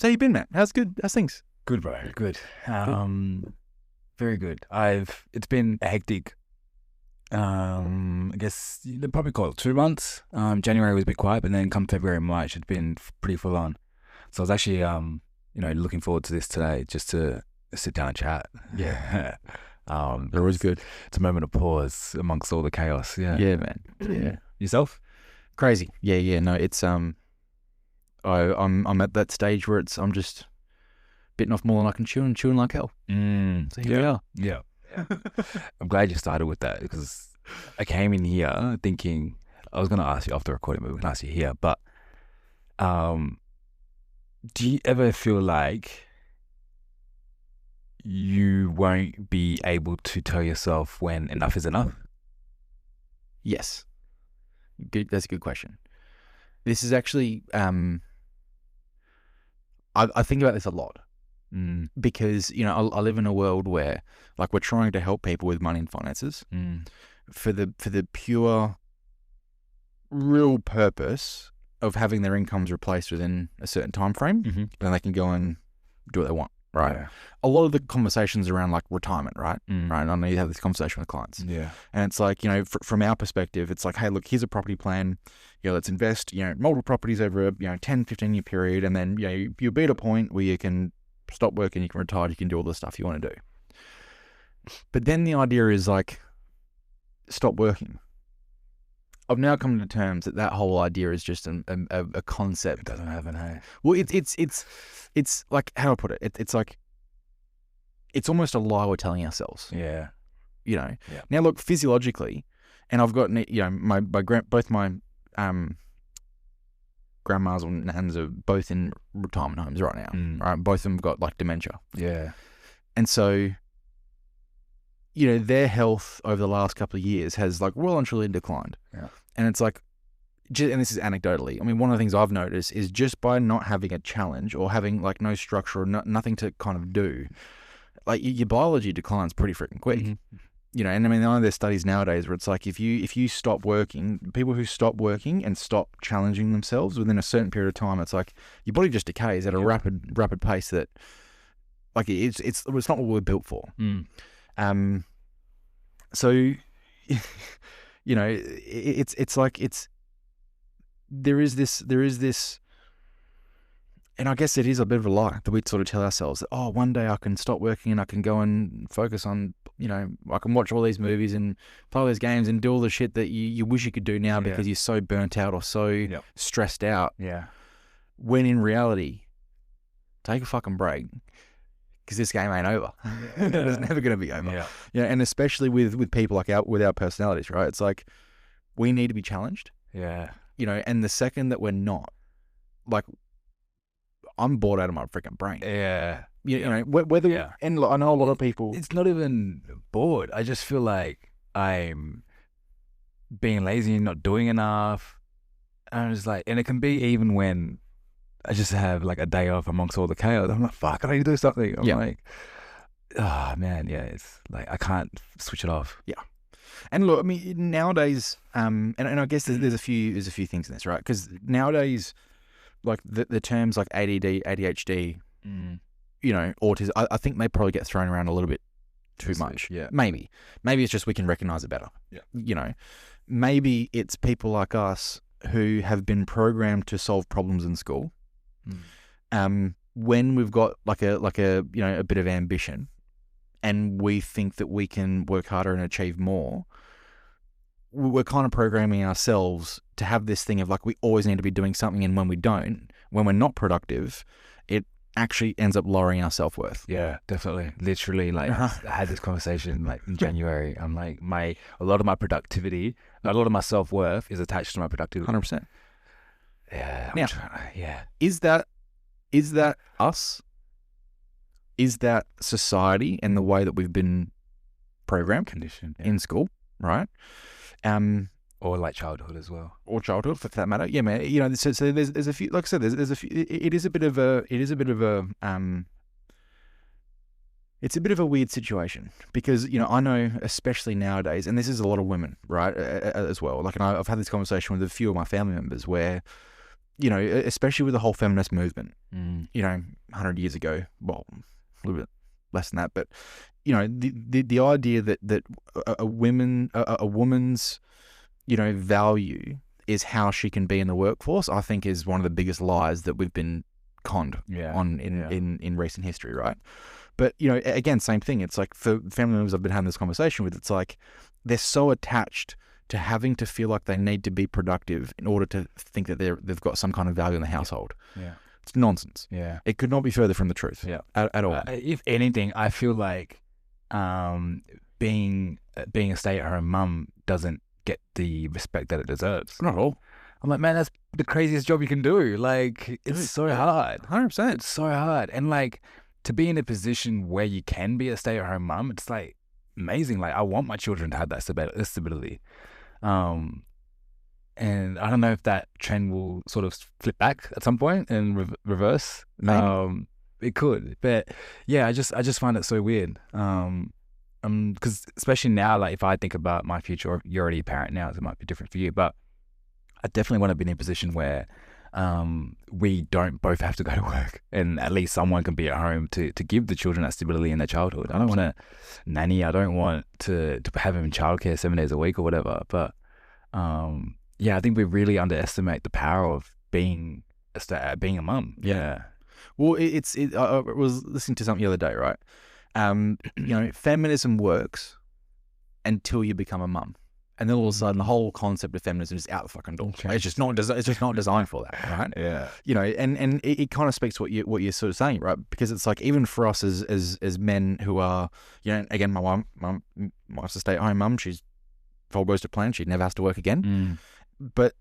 So you been, Matt? How's things? Good, bro. Good. Very good. It's been a hectic. I guess you'd probably call it 2 months. January was a bit quiet, but then come February and March, it's been pretty full on. So I was actually, looking forward to this today, just to sit down and chat. Yeah. They're always good. It's a moment of pause amongst all the chaos. Yeah. Yeah, man. Yeah. Yourself? Crazy. Yeah. No, it's I'm at that stage where I'm just bitten off more than I can chew and chewing like hell. So here we are. Yeah. I'm glad you started with that, because I came in here thinking I was going to ask you after recording, but we can ask you here. But do you ever feel like you won't be able to tell yourself when enough is enough? Yes. Good. That's a good question. This is actually I think about this a lot. Because, I live in a world where, like, we're trying to help people with money and finances for the pure, real purpose of having their incomes replaced within a certain time frame, then they can go and do what they want, right? Yeah. A lot of the conversations around, like, retirement, right? Right. And I know you have this conversation with clients. Yeah. And it's like, from our perspective, it's like, hey, look, here's a property plan. Let's invest, multiple properties over a 10, 15-year period, and then you'll be at a point where you can stop working, you can retire, you can do all the stuff you want to do. But then the idea is, like, stop working. I've now come to terms that whole idea is just a concept. It doesn't happen, hey? Well, it's like, how do I put it? It's like, it's almost a lie we're telling ourselves. Yeah. Yeah. Now, look, physiologically, and I've got, both my grandmas or nans are both in retirement homes right now. Right, both of them have got, like, dementia. Yeah. And so, their health over the last couple of years has, like, well and truly declined. Yeah. And it's like, and this is anecdotally, I mean, one of the things I've noticed is just by not having a challenge or having, like, no structure or nothing to kind of do, like, your biology declines pretty freaking quick. And I mean, I know there's studies nowadays where it's like, if you stop working, people who stop working and stop challenging themselves within a certain period of time, it's like your body just decays at a rapid pace that, like, it's not what we're built for. So, it's like, there is this, and I guess it is a bit of a lie that we sort of tell ourselves that, oh, one day I can stop working and I can go and focus on, I can watch all these movies and play all these games and do all the shit that you wish you could do now because you're so burnt out or so stressed out. Yeah. When in reality, take a fucking break, because this game ain't over. It's never going to be over. Yeah. And especially with people like with our personalities, right? It's like, we need to be challenged. Yeah. And the second that we're not, like, I'm bored out of my freaking brain. Yeah. Whether, and I know a lot of people. It's not even bored. I just feel like I'm being lazy and not doing enough. And I'm just like, and it can be even when I just have, like, a day off amongst all the chaos. I'm like, fuck, I need to do something. I'm like, oh man, it's like, I can't switch it off. Yeah. And look, I mean, nowadays, and I guess there's a few things in this, right? Because nowadays, like, the terms like ADD, ADHD, autism, I think they probably get thrown around a little bit too much. Yeah. Maybe it's just we can recognize it better. Yeah. Maybe it's people like us who have been programmed to solve problems in school. When we've got like a a bit of ambition, and we think that we can work harder and achieve more, we're kind of programming ourselves to have this thing of, like, we always need to be doing something, and when we're not productive, it actually ends up lowering our self-worth. Yeah, definitely. Literally, like, I had this conversation, like, in January. I'm like, a lot of my productivity, a lot of my self-worth is attached to my productivity. 100%. Yeah. Now, is that us? Is that society and the way that we've been programmed, conditioned in school, right? Or like childhood as well, or childhood for that matter. Yeah, man. So there's a few. Like I said, there's a few. It is a bit of a. It's a bit of a weird situation because, I know, especially nowadays, and this is a lot of women, right, as well. Like, and I've had this conversation with a few of my family members where, you know, especially with the whole feminist movement, Mm. you know, 100 years ago, well, a little bit less than that, but, you know, the idea that a woman's, you know, value is how she can be in the workforce, I think is one of the biggest lies that we've been conned on in recent history, right? But, you know, again, same thing. It's like for family members I've been having this conversation with, it's like they're so attached to having to feel like they need to be productive in order to think that they've got some kind of value in the household. Yeah. It's nonsense. Yeah. It could not be further from the truth. Yeah. At all. If anything, I feel like being a stay-at-home mum doesn't get the respect that it deserves. Not at all. I'm like, man, that's the craziest job you can do. Like, it's so hard. 100%. It's so hard. And like, to be in a position where you can be a stay-at-home mum, it's like amazing. Like, I want my children to have that stability. And I don't know if that trend will sort of flip back at some point and reverse. Maybe. It could, but yeah, I just find it so weird. Because especially now, like if I think about my future, you're already a parent now, so it might be different for you, but I definitely want to be in a position where we don't both have to go to work, and at least someone can be at home to give the children that stability in their childhood. I don't want to nanny. I don't want to have them in childcare 7 days a week or whatever. But yeah, I think we really underestimate the power of being a mum. Yeah. Well, I was listening to something the other day, right? You know, feminism works until you become a mum. And then all of a sudden, the whole concept of feminism is out the fucking door. Like, it's just not designed for that, right? Yeah. You know, and it kind of speaks to what you're sort of saying, right? Because it's like even for us as men who are, you know, again, my wife's a stay-at-home mum. She's, if all goes to plan, she never has to work again. But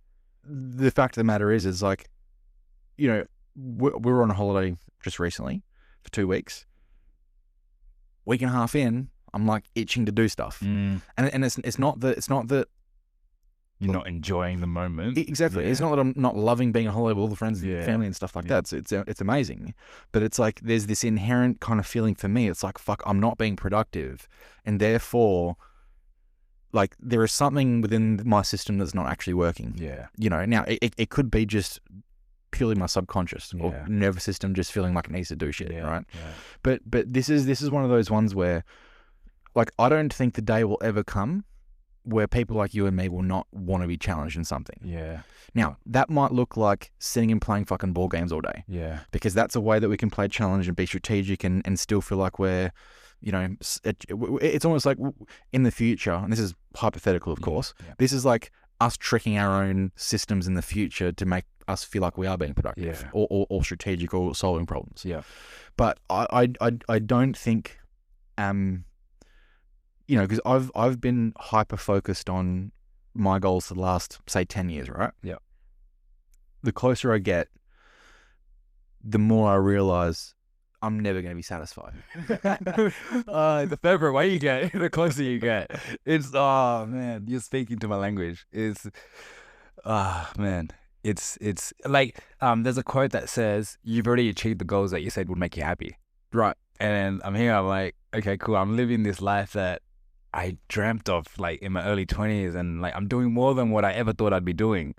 the fact of the matter is like, you know, we were on a holiday just recently for 2 weeks. Week and a half in, I'm like itching to do stuff, and it's not that you're not enjoying the moment. Exactly. Yeah. It's not that I'm not loving being on holiday with all the friends and family and stuff like that. So it's amazing, but it's like there's this inherent kind of feeling for me. It's like, fuck, I'm not being productive, and therefore, like there is something within my system that's not actually working. Yeah. You know, now it could be just purely my subconscious or nervous system just feeling like it needs to do shit, right? Yeah. But this is one of those ones where, like, I don't think the day will ever come where people like you and me will not want to be challenged in something. Yeah. Now, that might look like sitting and playing fucking board games all day. Yeah. Because that's a way that we can play challenge and be strategic and still feel like we're, you know, it's almost like in the future, and this is hypothetical, of course, this is like us tricking our own systems in the future to make us feel like we are being productive or strategic or solving problems. Yeah. But I don't think, you know, because I've been hyper focused on my goals for the last, say, 10 years, right? Yeah. The closer I get, the more I realize I'm never going to be satisfied. The further away you get, the closer you get. It's, oh man, you're speaking to my language. It's, man, it's like, there's a quote that says, you've already achieved the goals that you said would make you happy. Right. And I'm here, I'm like, okay, cool. I'm living this life that I dreamt of, like in my early 20s, and like I'm doing more than what I ever thought I'd be doing.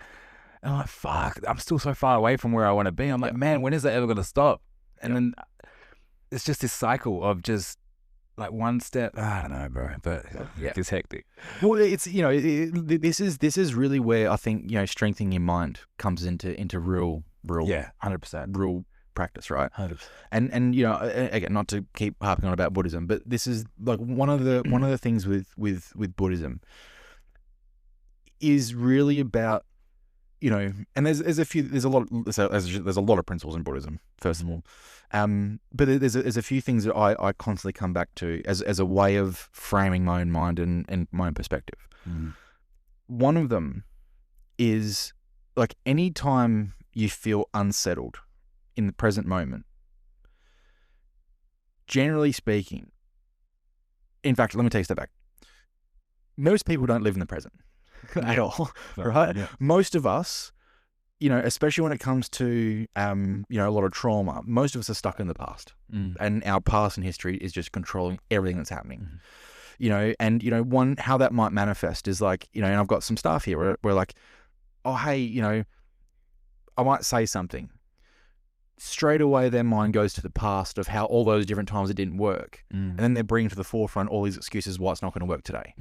And I'm like, fuck, I'm still so far away from where I want to be. I'm like, man, when is that ever going to stop? And then it's just this cycle of just like one step. I don't know, bro, but it's hectic. Well, it's, you know, this is really where I think, you know, strengthening your mind comes into real 100% real practice, right? 100%. And you know, again, not to keep harping on about Buddhism, but this is like one of the things with Buddhism is really about, you know, and there's a lot of principles in Buddhism, first of all, but there's a few things that I constantly come back to as a way of framing my own mind and my own perspective. One of them is like any time you feel unsettled in the present moment, generally speaking, in fact, let me take a step back. Most people don't live in the present at all, right? Yeah. Most of us, you know, especially when it comes to, you know, a lot of trauma, most of us are stuck in the past, and our past and history is just controlling everything that's happening. You know, and, you know, how that might manifest is like, you know, and I've got some staff here where like, oh, hey, you know, I might say something. Straight away, their mind goes to the past of how all those different times it didn't work. And then they're bringing to the forefront all these excuses why it's not going to work today.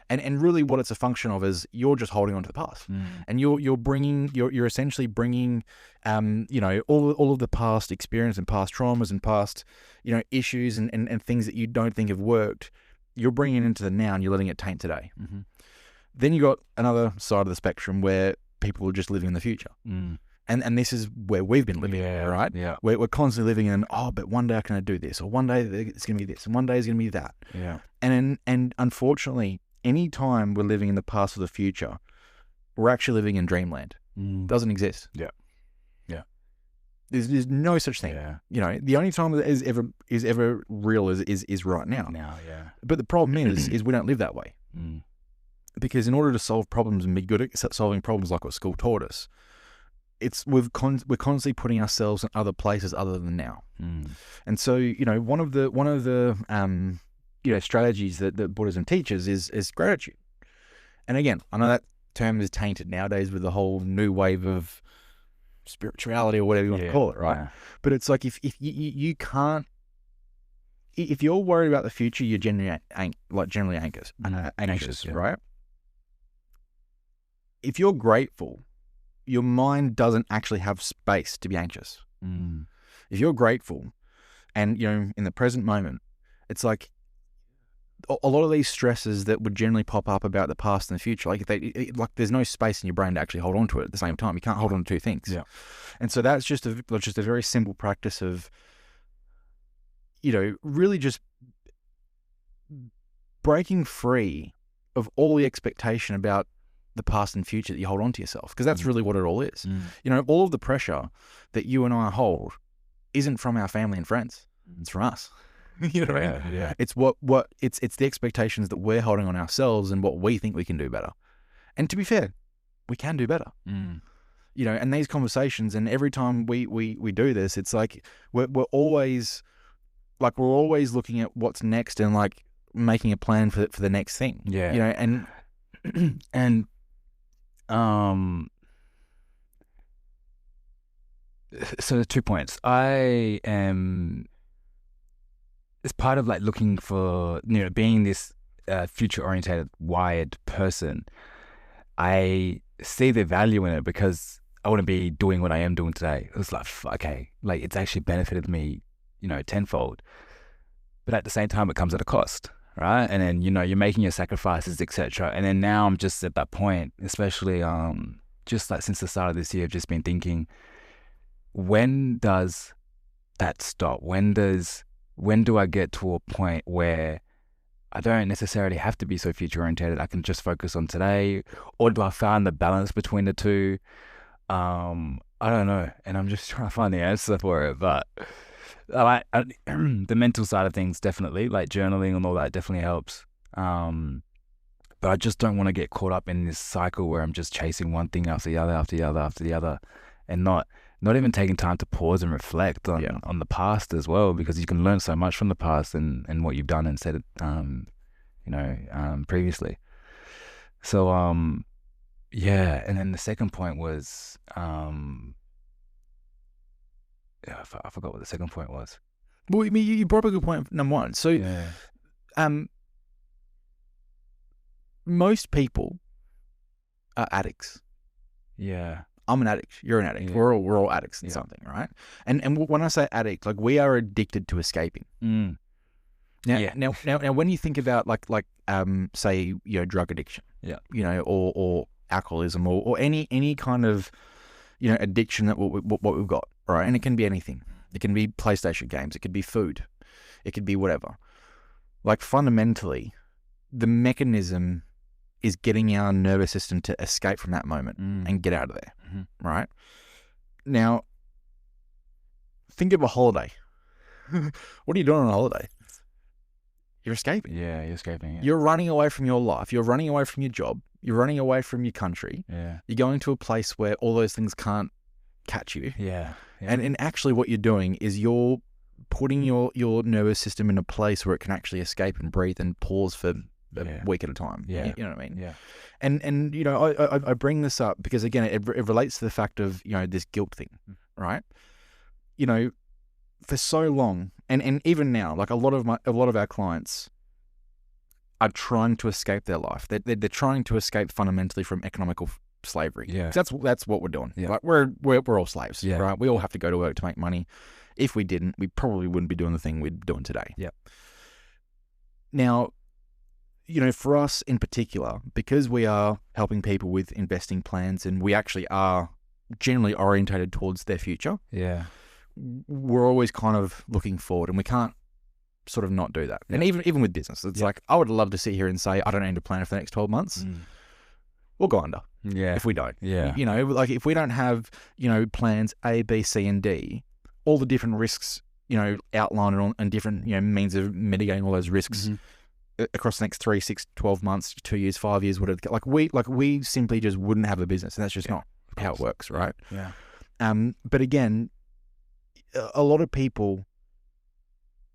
And really what it's a function of is you're just holding on to the past. And you're essentially bringing, all of the past experience and past traumas and past, issues and things that you don't think have worked. You're bringing it into the now and you're letting it taint today. Then you got another side of the spectrum where people are just living in the future. And this is where we've been living, right? Yeah. We're constantly living in, but one day I can do this, or one day it's going to be this, and one day it's going to be that. Yeah. And unfortunately, any time we're living in the past or the future, we're actually living in dreamland. Doesn't exist. Yeah. There's no such thing. Yeah. The only time that is ever real is right now. Now, yeah. But the problem is we don't live that way. Because in order to solve problems and be good at solving problems like what school taught us, we're constantly putting ourselves in other places other than now. And so, one of the strategies that Buddhism teaches is gratitude. And again, I know that term is tainted nowadays with the whole new wave of spirituality or whatever you want to call it, right? Yeah. But it's like if you can't, if you're worried about the future, you're generally anxious, Yeah. right? If you're grateful, your mind doesn't actually have space to be anxious. If you're grateful and, in the present moment, it's like a lot of these stresses that would generally pop up about the past and the future, like there's no space in your brain to actually hold on to it at the same time. You can't hold on to two things. Yeah. And so that's just a very simple practice of, really just breaking free of all the expectation about the past and future that you hold on to yourself, because that's really what it all is. All of the pressure that you and I hold isn't from our family and friends. It's from us. You know what I mean? Yeah. It's it's the expectations that we're holding on ourselves and what we think we can do better. And to be fair, we can do better. And these conversations, and every time we do this, it's like we're always looking at what's next and like making a plan for the next thing. Yeah. And so there's 2 points. I am, as part of like looking for, being this future oriented, wired person, I see the value in it because I want to be doing what I am doing today. It's like, okay, like it's actually benefited me, tenfold. But at the same time, it comes at a cost, right? And then, you're making your sacrifices, etc. And then now I'm just at that point, especially just like since the start of this year, I've just been thinking, when does that stop? When do I get to a point where I don't necessarily have to be so future oriented? I can just focus on today, or do I find the balance between the two? I don't know, and I'm just trying to find the answer for it. But the mental side of things, definitely, like journaling and all that, definitely helps. But I just don't want to get caught up in this cycle where I'm just chasing one thing after the other, after the other, after the other, and not even taking time to pause and reflect on the past as well, because you can learn so much from the past and what you've done and said previously. So and then the second point was I forgot what the second point was. Well, you brought up a good point, number one. So most people are addicts. Yeah. I'm an addict. You're an addict. Yeah. We're all addicts in something, right? And when I say addict, like we are addicted to escaping. Now, when you think about like say drug addiction, or alcoholism or any kind of addiction that what we've got, right? And it can be anything. It can be PlayStation games. It could be food. It could be whatever. Like fundamentally, the mechanism is getting our nervous system to escape from that moment and get out of there, right? Now, think of a holiday. What are you doing on a holiday? You're escaping. Yeah, you're escaping. Yeah. You're running away from your life. You're running away from your job. You're running away from your country. Yeah. You're going to a place where all those things can't catch you. Yeah. And actually what you're doing is you're putting your nervous system in a place where it can actually escape and breathe and pause for a week at a time. Yeah. You know what I mean? Yeah. And you know, I bring this up because again, it relates to the fact of, you know, this guilt thing, right? You know, for so long, and even now, like a lot of our clients are trying to escape their life. They're trying to escape fundamentally from economical slavery. Yeah. That's what we're doing. Yeah. Like we're all slaves, Yeah. right? We all have to go to work to make money. If we didn't, we probably wouldn't be doing the thing we're doing today. Yeah. Now, you know, for us in particular, because we are helping people with investing plans and we actually are generally orientated towards their future, Yeah. we're always kind of looking forward, and we can't sort of not do that. Yeah. And even with business, it's like, I would love to sit here and say, I don't need to plan for the next 12 months. We'll go under if we don't. Yeah. You know, like if we don't have, you know, plans A, B, C, and D, all the different risks, you know, outlined and different, you know, means of mitigating all those risks across the next 3, 6, 12 months, 2 years, 5 years, whatever. Like we simply just wouldn't have a business, and that's just not how it works, right? Yeah. But again, a lot of people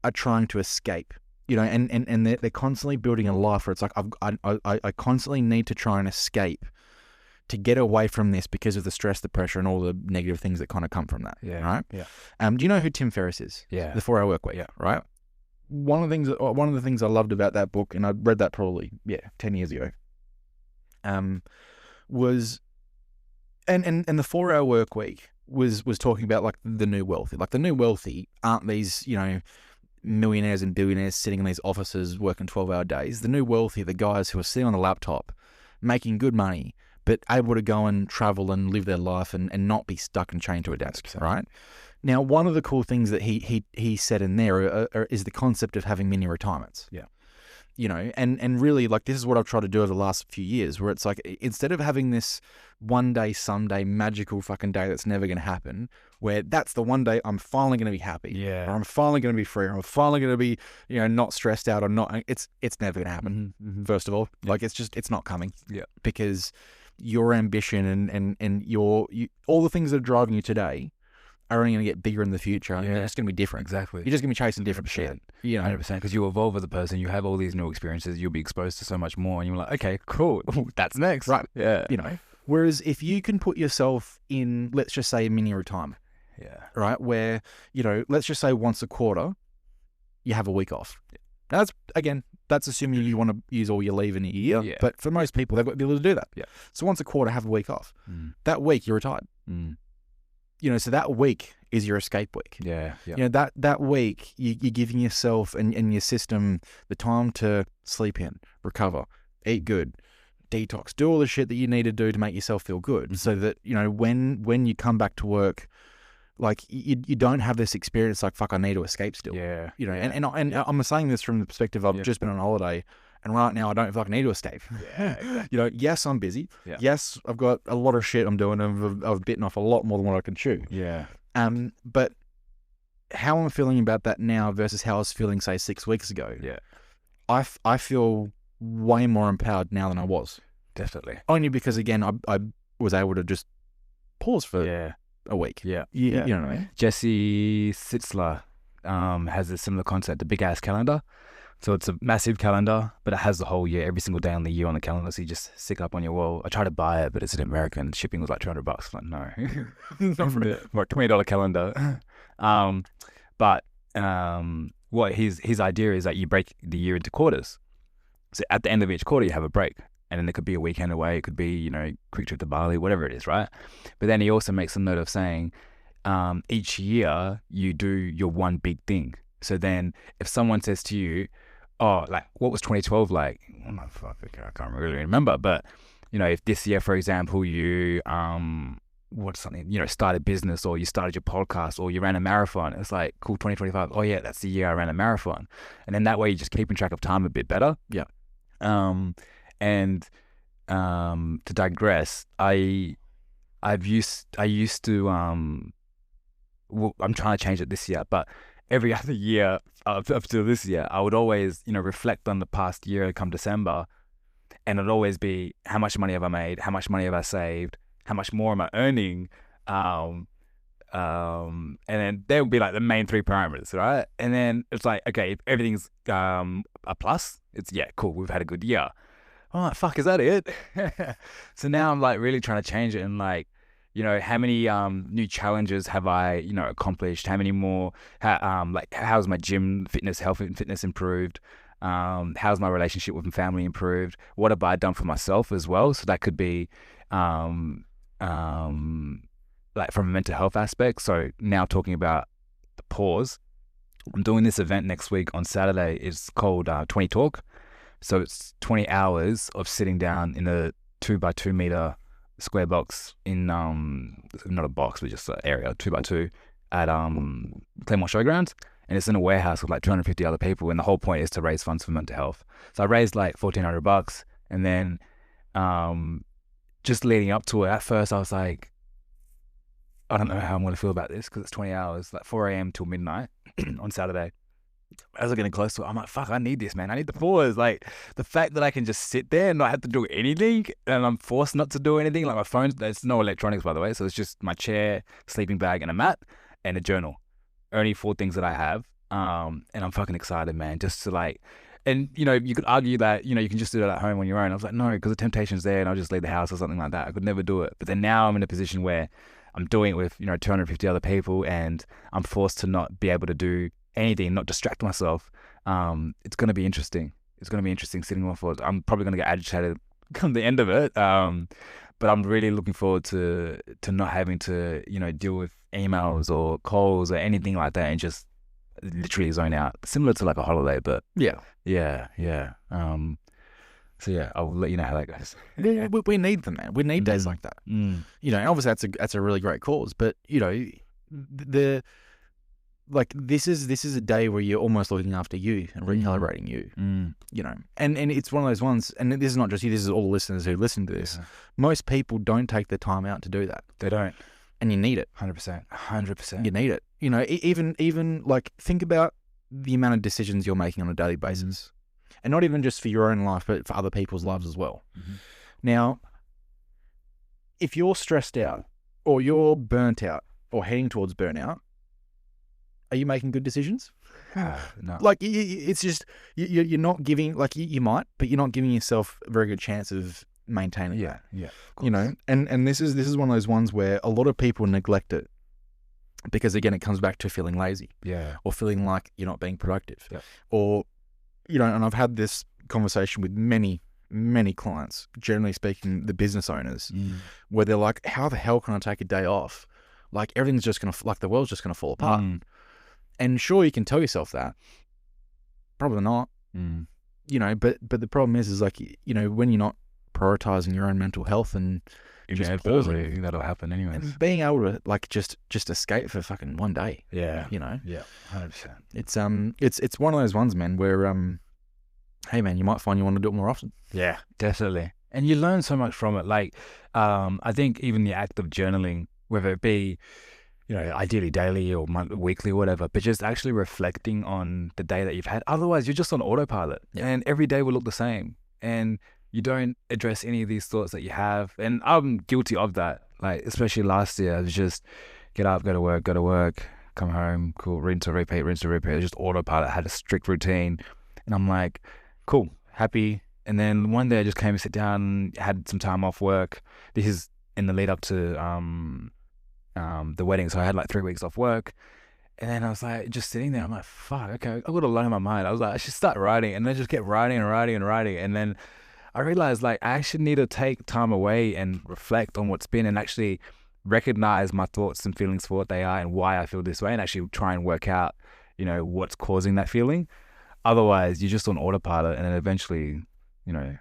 are trying to escape, you know, and they're constantly building a life where it's like, I constantly need to try and escape to get away from this because of the stress, the pressure, and all the negative things that kind of come from that. Yeah. Right. Yeah. Do you know who Tim Ferriss is? Yeah. The 4 Hour Work Week. Yeah. Right. One of the things I loved about that book, and I read that probably 10 years ago, was, and the 4 Hour Work Week was talking about like the new wealthy. Like the new wealthy aren't these, you know, millionaires and billionaires sitting in these offices working 12-hour days. The new wealthy are the guys who are sitting on the laptop, making good money, but able to go and travel and live their life and not be stuck and chained to a desk, 100%. right? Now, one of the cool things that he said in there is the concept of having mini retirements. Yeah. You know, and really, like, this is what I've tried to do over the last few years, where it's like, instead of having this one day, someday magical fucking day that's never going to happen, where that's the one day I'm finally going to be happy, or I'm finally going to be free, or I'm finally going to be, you know, not stressed out, or not, it's never going to happen. First of all, like, it's not coming. Yeah. Because your ambition and your all the things that are driving you today are only going to get bigger in the future. Yeah. And it's going to be different. Exactly. You're just going to be chasing different shit. You know, 100%. Because you evolve as a person, you have all these new experiences, you'll be exposed to so much more, and you're like, okay, cool, that's next. Right. Yeah. You know, whereas if you can put yourself in, let's just say, a mini retirement. Yeah. Right. Where, you know, let's just say once a quarter, you have a week off. Yeah. Now that's assuming you want to use all your leave in a year. Yeah. But for most people, they've got the ability to do that. Yeah. So once a quarter, have a week off. That week, you're retired. You know, so that week is your escape week. Yeah. You know, that week, you're giving yourself and your system the time to sleep in, recover, eat good, detox, do all the shit that you need to do to make yourself feel good, so that, you know, when you come back to work, like, you don't have this experience like, fuck, I need to escape still. Yeah. You know, and I'm saying this from the perspective I've just been on holiday, and right now I don't feel like I need to escape. Yeah, exactly. You know, yes, I'm busy. Yeah. Yes, I've got a lot of shit I'm doing. I've bitten off a lot more than what I can chew. Yeah. But how I'm feeling about that now versus how I was feeling, say, 6 weeks ago. Yeah. I feel way more empowered now than I was. Definitely. Only because, again, I was able to just pause for a week. Yeah. You know what I mean? Jesse Sitzler has a similar concept, the big ass calendar. So it's a massive calendar, but it has the whole year, every single day on the year on the calendar. So you just stick up on your wall. I tried to buy it, but it's an American. Shipping was like $200. Like, no, not for it. For a $20 calendar. But what his idea is that you break the year into quarters. So at the end of each quarter, you have a break. And then it could be a weekend away. It could be, you know, quick trip to Bali, whatever it is, right? But then he also makes a note of saying, each year you do your one big thing. So then if someone says to you, oh, like, what was 2012 like? Oh, no, fuck, okay, I can't really remember. But, you know, if this year, for example, you, start a business, or you started your podcast, or you ran a marathon, it's like, cool, 2025. Oh, yeah, that's the year I ran a marathon. And then that way you're just keeping track of time a bit better. Yeah. And to digress, I used to I'm trying to change it this year, but every other year up to this year, I would always, you know, reflect on the past year come December, and it'd always be, how much money have I made? How much money have I saved? How much more am I earning? And then there would be like the main 3 parameters, right? And then it's like, okay, if everything's a plus, It's, yeah, cool. We've had a good year. I'm like, fuck, is that it? So now I'm like really trying to change it and like, you know, how many new challenges have I, you know, accomplished? How many more? Like, how's my gym health and fitness improved? How's my relationship with my family improved? What have I done for myself as well? So that could be, like from a mental health aspect. So now talking about the pause, I'm doing this event next week on Saturday. It's called 20 Talk. So it's 20 hours of sitting down in a 2x2 meter square box in not a box but just an area 2x2 at Claremont Showgrounds, and it's in a warehouse with like 250 other people, and the whole point is to raise funds for mental health. So I raised like $1,400, and then just leading up to it, at first I was like, I don't know how I'm going to feel about this because it's 20 hours, like 4 a.m. till midnight on Saturday. As I'm getting close to it, I'm like, fuck, I need this, man. I need the pause. Like, the fact that I can just sit there and not have to do anything, and I'm forced not to do anything. Like, my phone, there's no electronics, by the way. So it's just my chair, sleeping bag, and a mat, and a journal. Only 4 things that I have. And I'm fucking excited, man. Just to like, and you know, you could argue that, you know, you can just do it at home on your own. I was like, no, because the temptation's there, and I'll just leave the house or something like that. I could never do it. But then now I'm in a position where I'm doing it with, you know, 250 other people, and I'm forced to not be able to do anything, not distract myself. It's going to be interesting. It's going to be interesting sitting on for it. I'm probably going to get agitated come the end of it. But I'm really looking forward to not having to, you know, deal with emails or calls or anything like that, and just literally zone out. Similar to like a holiday, but yeah. So yeah, I'll let you know how that goes. Yeah, we need them, man. We need days like that. You know, and obviously that's a really great cause, but you know, this is a day where you're almost looking after you and recalibrating you. You know, and it's one of those ones, and this is not just you, this is all the listeners who listen to this. Most people don't take the time out to do that. They don't. And you need it. 100%. You need it. You know, even like, think about the amount of decisions you're making on a daily basis. And not even just for your own life, but for other people's lives as well. Now, if you're stressed out or you're burnt out or heading towards burnout, are you making good decisions? No. Like, it's just, you're not giving, like, you might, but you're not giving yourself a very good chance of maintaining that. Yeah. You know, and this is one of those ones where a lot of people neglect it because, again, it comes back to feeling lazy. Yeah. Or feeling like you're not being productive. Yeah. Or, you know, and I've had this conversation with many clients, generally speaking, the business owners, where they're like, how the hell can I take a day off? Like, everything's just going to, like, the world's just going to fall apart. And sure, you can tell yourself that. Probably not. You know, but the problem is like, you know, when you're not prioritizing your own mental health and just pausing, that'll happen anyways. And being able to, like, just escape for fucking one day. Yeah. You know? Yeah, 100%. It's one of those ones, man, where, hey, man, you might find you want to do it more often. Yeah, definitely. And you learn so much from it. Like, I think even the act of journaling, whether it be, you know, ideally daily or weekly or whatever, but just actually reflecting on the day that you've had. Otherwise, you're just on autopilot, and every day will look the same, and you don't address any of these thoughts that you have. And I'm guilty of that. Like, especially last year, I was just get up, go to work, come home, cool, rinse to repeat. It was just autopilot. I had a strict routine, and I'm like, cool, happy. And then one day I just came and sit down, had some time off work. This is in the lead up to the wedding, so I had like 3 weeks off work. And then I was like, just sitting there, I'm like, fuck, okay, I've got a lot in my mind. I was like, I should start writing. And I just kept writing. And then I realized, like, I actually need to take time away and reflect on what's been, and actually recognize my thoughts and feelings for what they are and why I feel this way, and actually try and work out, you know, what's causing that feeling. Otherwise, you're just on autopilot, and then eventually, you know,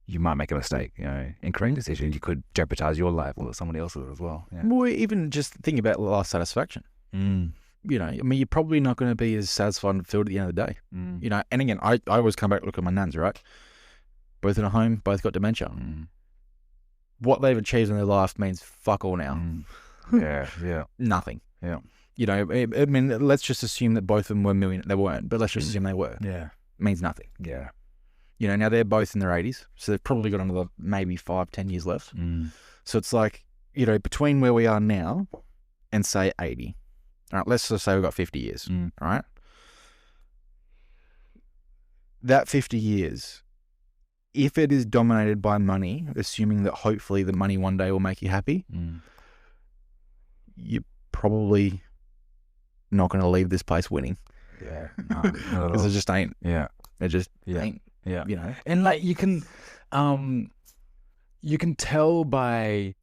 you might make a mistake, you know, incorrect decision. You could jeopardize your life or somebody else's as well. Yeah. Well, even just think about life satisfaction. You know, I mean, you're probably not going to be as satisfied and fulfilled at the end of the day. You know, and again, I always come back and look at my nans, right? Both in a home, both got dementia. What they've achieved in their life means fuck all now. Yeah. Nothing. Yeah. You know, I mean, let's just assume that both of them were millionaires. They weren't, but let's just assume they were. Yeah. Means nothing. Yeah. You know, now they're both in their 80s, so they've probably got another maybe 5-10 years left. So it's like, you know, between where we are now and say 80, all right, let's just say we've got 50 years, all right? that 50 years, if it is dominated by money, assuming that hopefully the money one day will make you happy, you're probably not going to leave this place winning. Yeah. Because it just ain't. Yeah. It just Yeah. ain't. Yeah. You know? And like you can tell by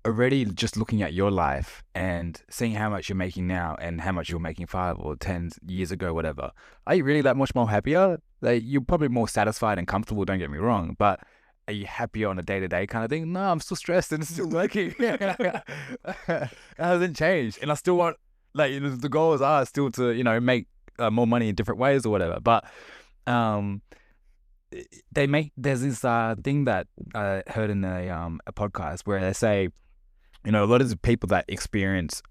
already just looking at your life and seeing how much you're making now and how much you were making 5 or 10 years ago, whatever. Are you really that much more happier? Like, you're probably more satisfied and comfortable, don't get me wrong, but are you happier on a day-to-day kind of thing? No, I'm still stressed and it's still working. It hasn't changed. And I still want, like, the goals are still to, you know, make more money in different ways or whatever. But there's this thing that I heard in a podcast where they say, you know, a lot of the people that experience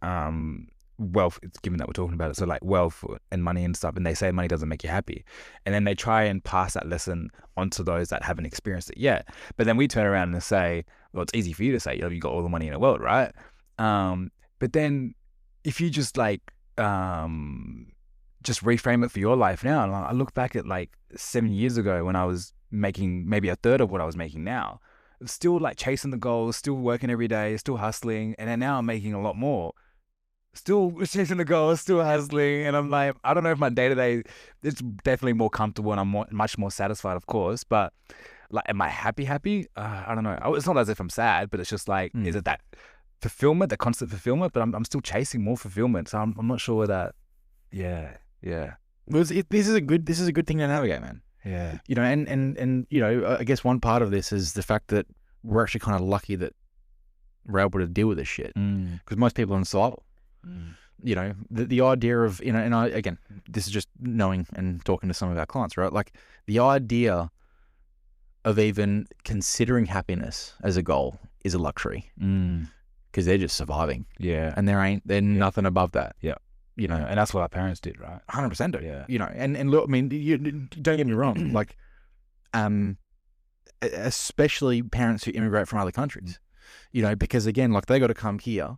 wealth, given that we're talking about it, so like wealth and money and stuff, and they say money doesn't make you happy, and then they try and pass that lesson onto those that haven't experienced it yet. But then we turn around and say, well, it's easy for you to say, you know, you got all the money in the world, right? But then if you just like just reframe it for your life now, and I look back at like 7 years ago when I was making maybe a third of what I was making now, still like chasing the goals, still working every day, still hustling, and then now I'm making a lot more, still chasing the goals, still hustling, and I'm like, I don't know if my day-to-day, it's definitely more comfortable and I'm much more satisfied, of course, but like, am I happy? I don't know. It's not as if I'm sad, but it's just like, is it that fulfillment, the constant fulfillment? But I'm still chasing more fulfillment, so I'm not sure that. Yeah. Well, this is a good thing to navigate, man. Yeah. You know, and you know, I guess one part of this is the fact that we're actually kind of lucky that we're able to deal with this shit, because most people are in survival. You know, the idea of, you know, and I, again, this is just knowing and talking to some of our clients, right? Like, the idea of even considering happiness as a goal is a luxury, because they're just surviving. Yeah. And they're nothing above that. Yeah. You know, and that's what our parents did, right? 100% do. Yeah. You know, and look, I mean, don't get me wrong, like, especially parents who immigrate from other countries, you know, because again, like, they got to come here,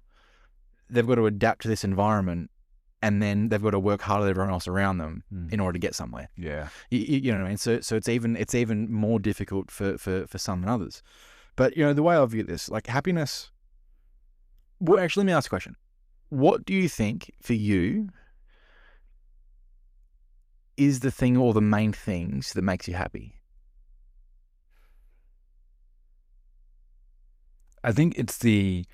they've got to adapt to this environment, and then they've got to work harder than everyone else around them in order to get somewhere. Yeah. You know what I mean? So it's even more difficult for some than others. But, you know, the way I view this, like, happiness, well, actually, let me ask a question. What do you think for you is the thing or the main things that makes you happy? I think it's the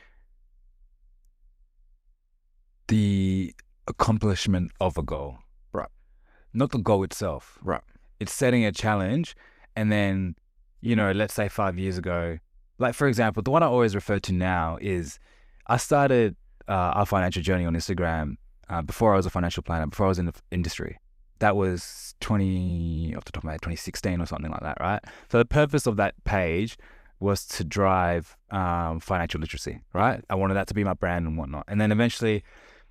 accomplishment of a goal. Right. Not the goal itself. Right. It's setting a challenge, and then, you know, let's say 5 years ago, like, for example, the one I always refer to now is I started our financial journey on Instagram before I was a financial planner, before I was in the industry. That was 2016 or something like that, right? So the purpose of that page was to drive financial literacy, right? I wanted that to be my brand and whatnot. And then eventually,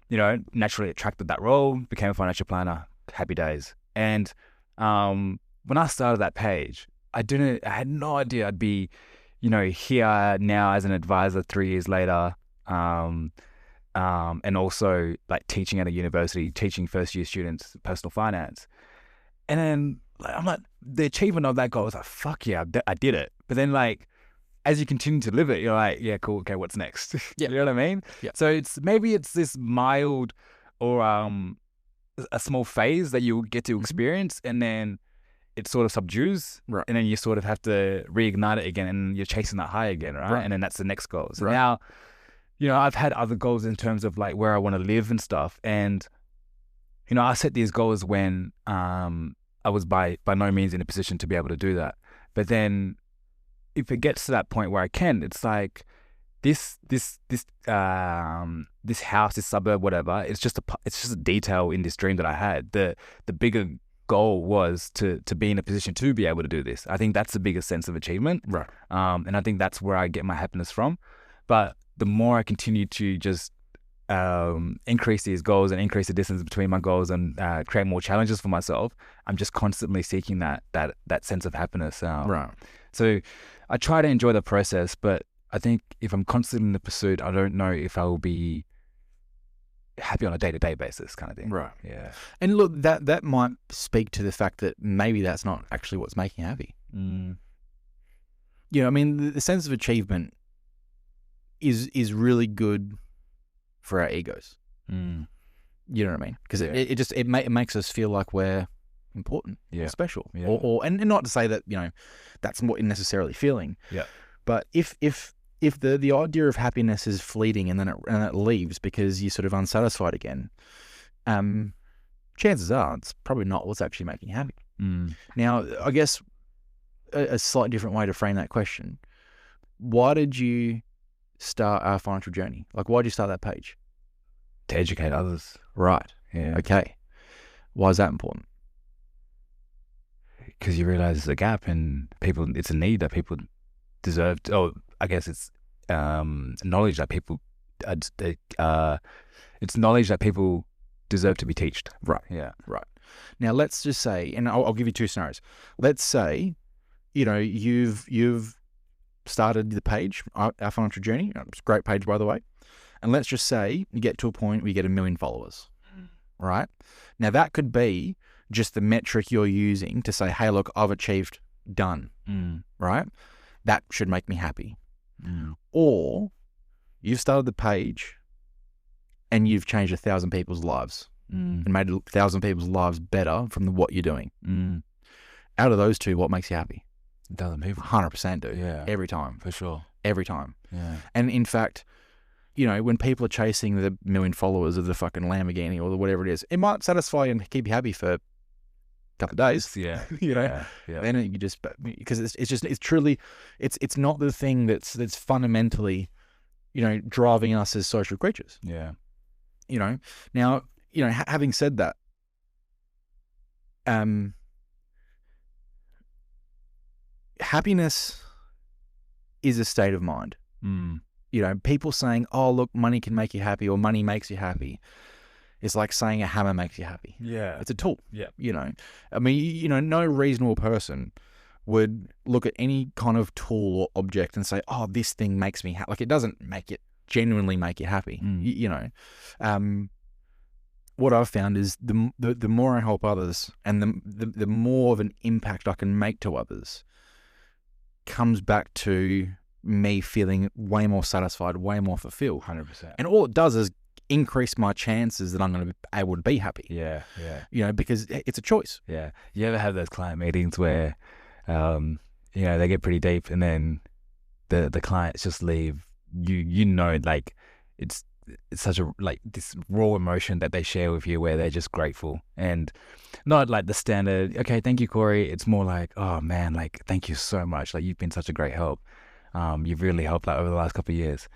you know, naturally attracted that role, became a financial planner, happy days. And when I started that page, I had no idea I'd be, you know, here now as an advisor 3 years later, and also like teaching at a university, teaching first-year students personal finance. And then I'm like, the achievement of that goal was like, fuck yeah, I did it. But then, like, as you continue to live it, you're like, yeah, cool, okay, what's next? Yeah. You know what I mean? Yeah. So maybe it's this mild or a small phase that you get to experience, and then it sort of subdues, right? And then you sort of have to reignite it again, and you're chasing that high again, right? And then that's the next goal. So now, you know, I've had other goals in terms of like where I want to live and stuff. And, you know, I set these goals when I was by no means in a position to be able to do that. But then if it gets to that point where I can, it's like this house, this suburb, whatever, it's just a detail in this dream that I had. The bigger goal was to be in a position to be able to do this. I think that's the biggest sense of achievement. Right. And I think that's where I get my happiness from. But the more I continue to just increase these goals and increase the distance between my goals and create more challenges for myself, I'm just constantly seeking that sense of happiness. Right. So I try to enjoy the process, but I think if I'm constantly in the pursuit, I don't know if I will be happy on a day-to-day basis kind of thing. Right. Yeah. And look, that might speak to the fact that maybe that's not actually what's making you happy. You know, I mean, the sense of achievement is really good for our egos. You know what I mean? Because it makes us feel like we're important, special, or and not to say that, you know, that's what you're necessarily feeling. Yeah. But if the idea of happiness is fleeting and then it leaves because you're sort of unsatisfied again, chances are it's probably not what's actually making you happy. Now, I guess a slightly different way to frame that question: why did you start our financial journey? Like, why did you start that page? To educate others. Right. Yeah. Okay. Why is that important? Because you realize there's a gap in people. It's a need that people deserve. I guess it's knowledge that people. It's knowledge that people deserve to be taught. Right. Yeah. Right. Now let's just say, and I'll give you two scenarios. Let's say, you know, you've started the page, our financial journey. It's a great page, by the way. And let's just say you get to a point where you get 1 million followers. Right. Now that could be just the metric you're using to say, hey, look, I've achieved, done. Right? That should make me happy. Or you've started the page and you've changed 1,000 people's lives and made 1,000 people's lives better from what you're doing. Out of those two, what makes you happy? 1,000 people. 100% do. Yeah. Every time. For sure. Every time. Yeah. And in fact, you know, when people are chasing the 1 million followers of the fucking Lamborghini or whatever it is, it might satisfy and keep you happy for couple of days, yeah, you know, then you just, because it's truly, it's not the thing that's fundamentally, you know, driving us as social creatures. Yeah. You know, now, you know, having said that, happiness is a state of mind. You know, people saying, oh, look, money can make you happy or money makes you happy. It's like saying a hammer makes you happy. Yeah. It's a tool. Yeah. You know, I mean, you know, no reasonable person would look at any kind of tool or object and say, oh, this thing makes me happy. Like, it doesn't genuinely make you happy. You know, what I've found is the more I help others and the more of an impact I can make to others comes back to me feeling way more satisfied, way more fulfilled. 100%. And all it does is increase my chances that I'm going to be able to be happy. Yeah. You know, because it's a choice. Yeah. You ever have those client meetings where, you know, they get pretty deep and then the clients just leave, you know, like it's such a, like this raw emotion that they share with you where they're just grateful and not like the standard, okay, thank you, Corey. It's more like, oh man, like, thank you so much. Like, you've been such a great help. You've really helped like over the last couple of years.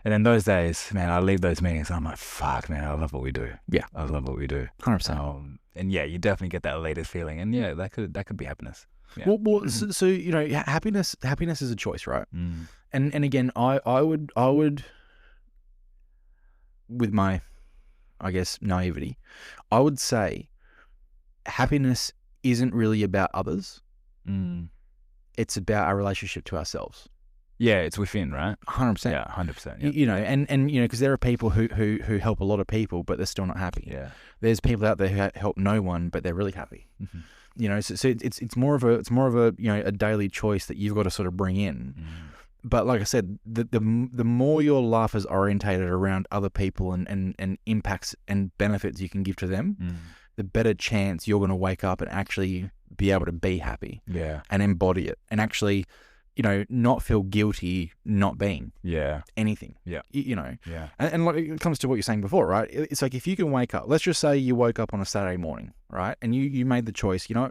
And then those days, man, I leave those meetings and I'm like, fuck, man, I love what we do. Yeah. I love what we do. 100%. And yeah, you definitely get that elated feeling. And yeah, that could be happiness. Yeah. Well, so you know, happiness is a choice, right? And again, I would, with my, I guess, naivety, I would say happiness isn't really about others. It's about our relationship to ourselves. Yeah, it's within, right? 100%. Yeah, 100%. Yeah. You know, and you know, because there are people who help a lot of people, but they're still not happy. Yeah. There's people out there who help no one, but they're really happy. You know, so it's more of a you know, a daily choice that you've got to sort of bring in. But like I said, the more your life is orientated around other people and impacts and benefits you can give to them, the better chance you're going to wake up and actually be able to be happy. Yeah. And embody it and actually, you know, not feel guilty not being anything. Yeah. You know. Yeah. And like, it comes to what you're saying before, right? It's like if you can wake up, let's just say you woke up on a Saturday morning, right? And you made the choice, you know,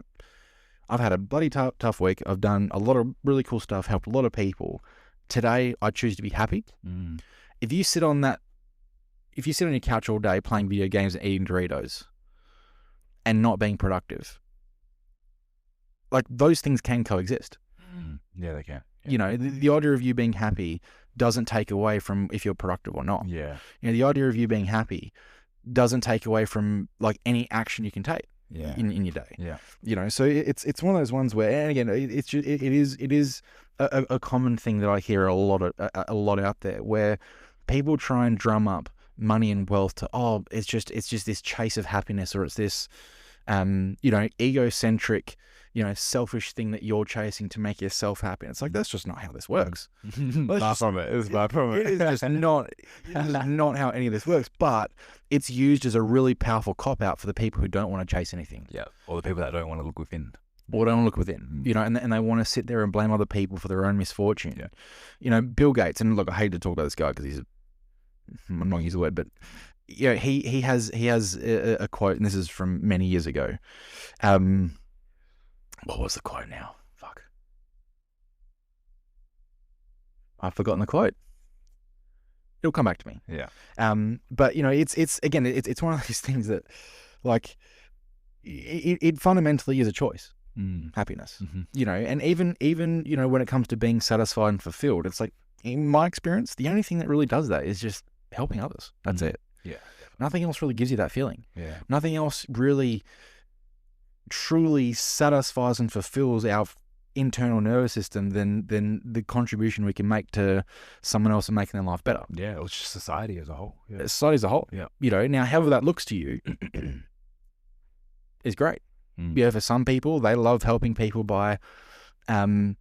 I've had a bloody tough week. I've done a lot of really cool stuff, helped a lot of people. Today, I choose to be happy. If you sit on your couch all day playing video games and eating Doritos and not being productive, like, those things can coexist. Yeah, they can. Yeah. You know, the idea of you being happy doesn't take away from if you're productive or not. Yeah. You know, the idea of you being happy doesn't take away from like any action you can take in your day. Yeah. You know, so it's one of those ones where, and again, it is a common thing that I hear a lot out there where people try and drum up money and wealth to, oh, it's just this chase of happiness, or it's this, egocentric, selfish thing that you're chasing to make yourself happy. And it's like, that's just not how this works. Far from it. It's far from it. It is just not how any of this works. But it's used as a really powerful cop out for the people who don't want to chase anything. Yeah, or the people that don't want to look within. Or don't look within, and they want to sit there and blame other people for their own misfortune. Yeah. Bill Gates, and look, I hate to talk about this guy because I'm not going to use the word, but he has a quote, and this is from many years ago. What was the quote now? Fuck. I've forgotten the quote. It'll come back to me. Yeah. But it's again, it's one of these things that, like, it fundamentally is a choice. Happiness. And even when it comes to being satisfied and fulfilled, it's like, in my experience, the only thing that really does that is just helping others. That's it. Yeah. Nothing else really gives you that feeling. Yeah. Nothing else really truly satisfies and fulfills our internal nervous system than the contribution we can make to someone else and making their life better. Yeah, or just society as a whole. Yeah. Society as a whole. Yeah. Now, however that looks to you is great. For some people, they love helping people by, putting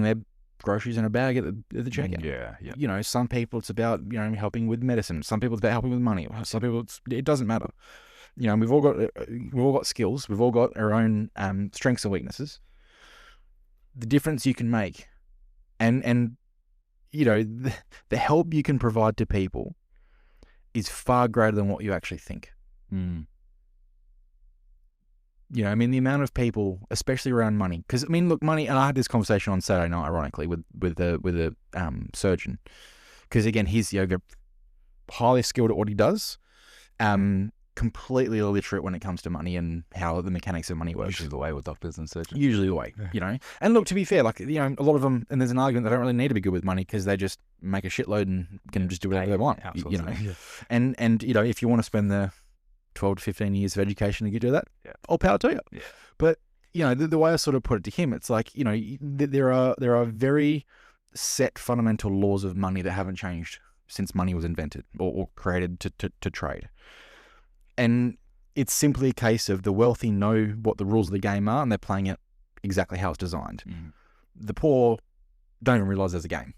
their groceries in a bag at the checkout. Yeah. Some people it's about, helping with medicine. Some people it's about helping with money. Some people it doesn't matter. We've all got skills. We've all got our own strengths and weaknesses. The difference you can make, and the help you can provide to people is far greater than what you actually think. The amount of people, especially around money, because look, money. And I had this conversation on Saturday night, ironically, with a surgeon, because again, he's highly skilled at what he does, completely illiterate when it comes to money and how the mechanics of money works. Usually the way with doctors and surgeons. Usually the way, And look, to be fair, like, a lot of them, and there's an argument they don't really need to be good with money because they just make a shitload and can just do whatever they want. Yeah. And if you want to spend the 12 to 15 years of education to get to that, all power to you. Yeah. But, the way I sort of put it to him, it's like, there are very set fundamental laws of money that haven't changed since money was invented or created to trade. And it's simply a case of the wealthy know what the rules of the game are and they're playing it exactly how it's designed. The poor don't even realize there's a game,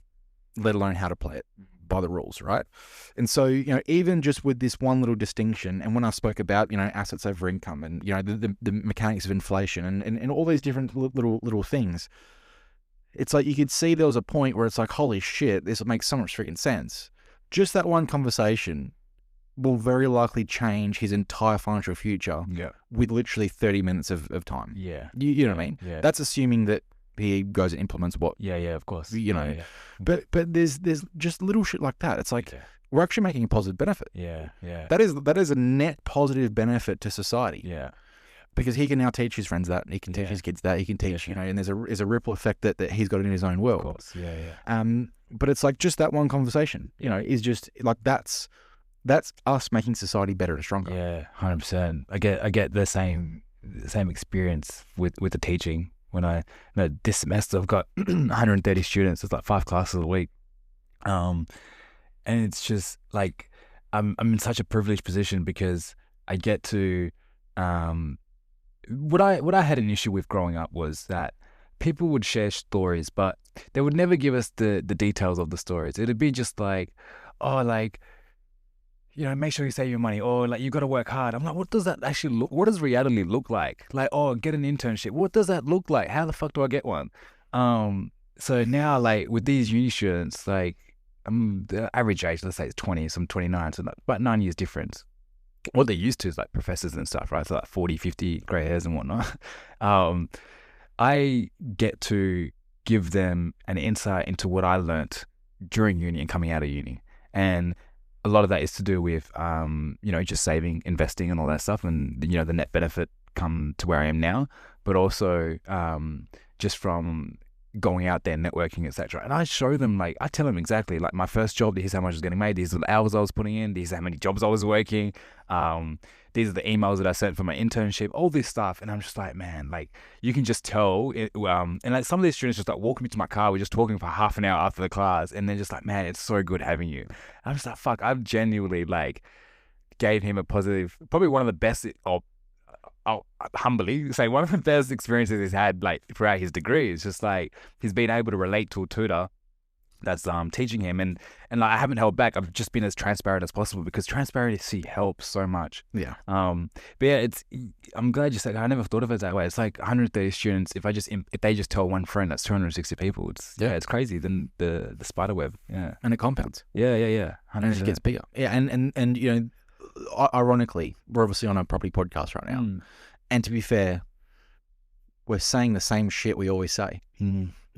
let alone how to play it by the rules, right? And so, even just with this one little distinction, and when I spoke about, assets over income and, the mechanics of inflation and all these different little things, it's like you could see there was a point where it's like, holy shit, this makes so much freaking sense. Just that one conversation will very likely change his entire financial future with literally 30 minutes of time. Yeah. You know what I mean? Yeah. That's assuming that he goes and implements what... Yeah, of course. Yeah. But there's just little shit like that. It's like, we're actually making a positive benefit. Yeah. That is a net positive benefit to society. Yeah. Because he can now teach his friends that, he can teach his kids that, he can teach, and there's a ripple effect that he's got in his own world. Of course, yeah. But it's like just that one conversation, is just like that's us making society better and stronger. Yeah, 100%. I get the same experience with the teaching. When this semester I've got 130 students. It's like 5 classes a week, and it's just like I'm in such a privileged position because I get to what I had an issue with growing up was that people would share stories, but they would never give us the details of the stories. It'd be just like, oh, like, make sure you save your money, or like, you got to work hard. I'm like, what does that actually look? What does reality look like? Like, oh, get an internship. What does that look like? How the fuck do I get one? So now, like, with these uni students, like, the average age, let's say it's 20, some 29, so about 9 years difference. What they're used to is like professors and stuff, right? So like 40, 50 grey hairs and whatnot. I get to give them an insight into what I learnt during uni and coming out of uni. And a lot of that is to do with, just saving, investing and all that stuff. And, the net benefit come to where I am now. But also just from going out there, networking, etc. And I show them, like, I tell them exactly, like, my first job, here's how much I was getting made, these are the hours I was putting in, these are how many jobs I was working, these are the emails that I sent for my internship, all this stuff. And I'm just like, man, like, you can just tell it, and like some of these students just like walking me to my car, we're just talking for half an hour after the class, and they're just like, man, it's so good having you. I'm just like, fuck, I've genuinely, like, gave him a positive, probably one of the best, or I'll humbly say one of the best experiences he's had, like, throughout his degree. It's just like he's been able to relate to a tutor that's teaching him, and like, I haven't held back. I've just been as transparent as possible, because transparency helps so much. Yeah. But yeah, I'm glad you said. I never thought of it that way. It's like 130 students. If they just tell one friend, that's 260 people. It's crazy. Then the spider web. Yeah. And it compounds. Yeah. 100%. And it gets bigger. Yeah. And you know, ironically, we're obviously on a property podcast right now, and to be fair, we're saying the same shit we always say.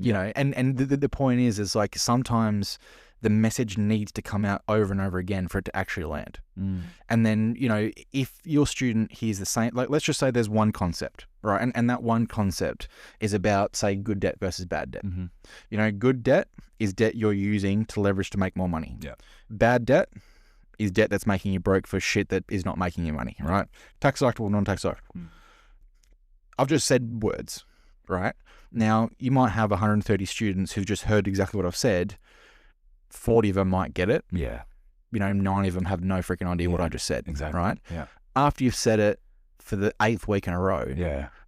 You know, and the point is like, sometimes the message needs to come out over and over again for it to actually land. And then, you know, if your student hears the same, like, let's just say there's one concept, right? And that one concept is about, say, good debt versus bad debt. You know, good debt is debt you're using to leverage to make more money. Yeah. Bad debt is debt that's making you broke for shit that is not making you money, right? Tax deductible, non-tax deductible. I've just said words, right? Now, you might have 130 students who've just heard exactly what I've said. 40 of them might get it. Yeah. You know, 90 of them have no freaking idea what I just said. Exactly. Right? Yeah. After you've said it for the 8th week in a row,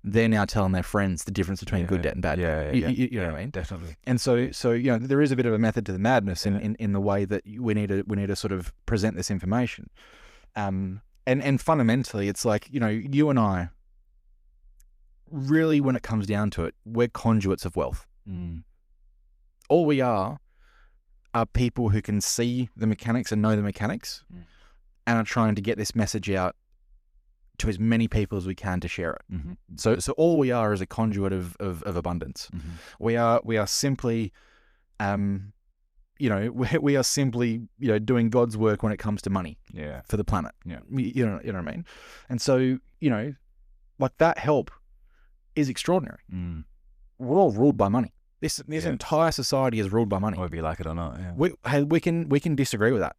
they're now telling their friends the difference between good debt and bad debt. You know what I mean? Definitely. And so you know, there is a bit of a method to the madness in the way that we need to sort of present this information. And fundamentally, it's like, you know, you and I, really, when it comes down to it, we're conduits of wealth. All we are people who can see the mechanics and know the mechanics, and are trying to get this message out to as many people as we can to share it. So all we are is a conduit of abundance. We are simply, you know, we are simply, you know, doing God's work when it comes to money for the planet. You know what I mean? And so, you know, like, that help is extraordinary. We're all ruled by money. This entire society is ruled by money, whether you like it or not. We can disagree with that.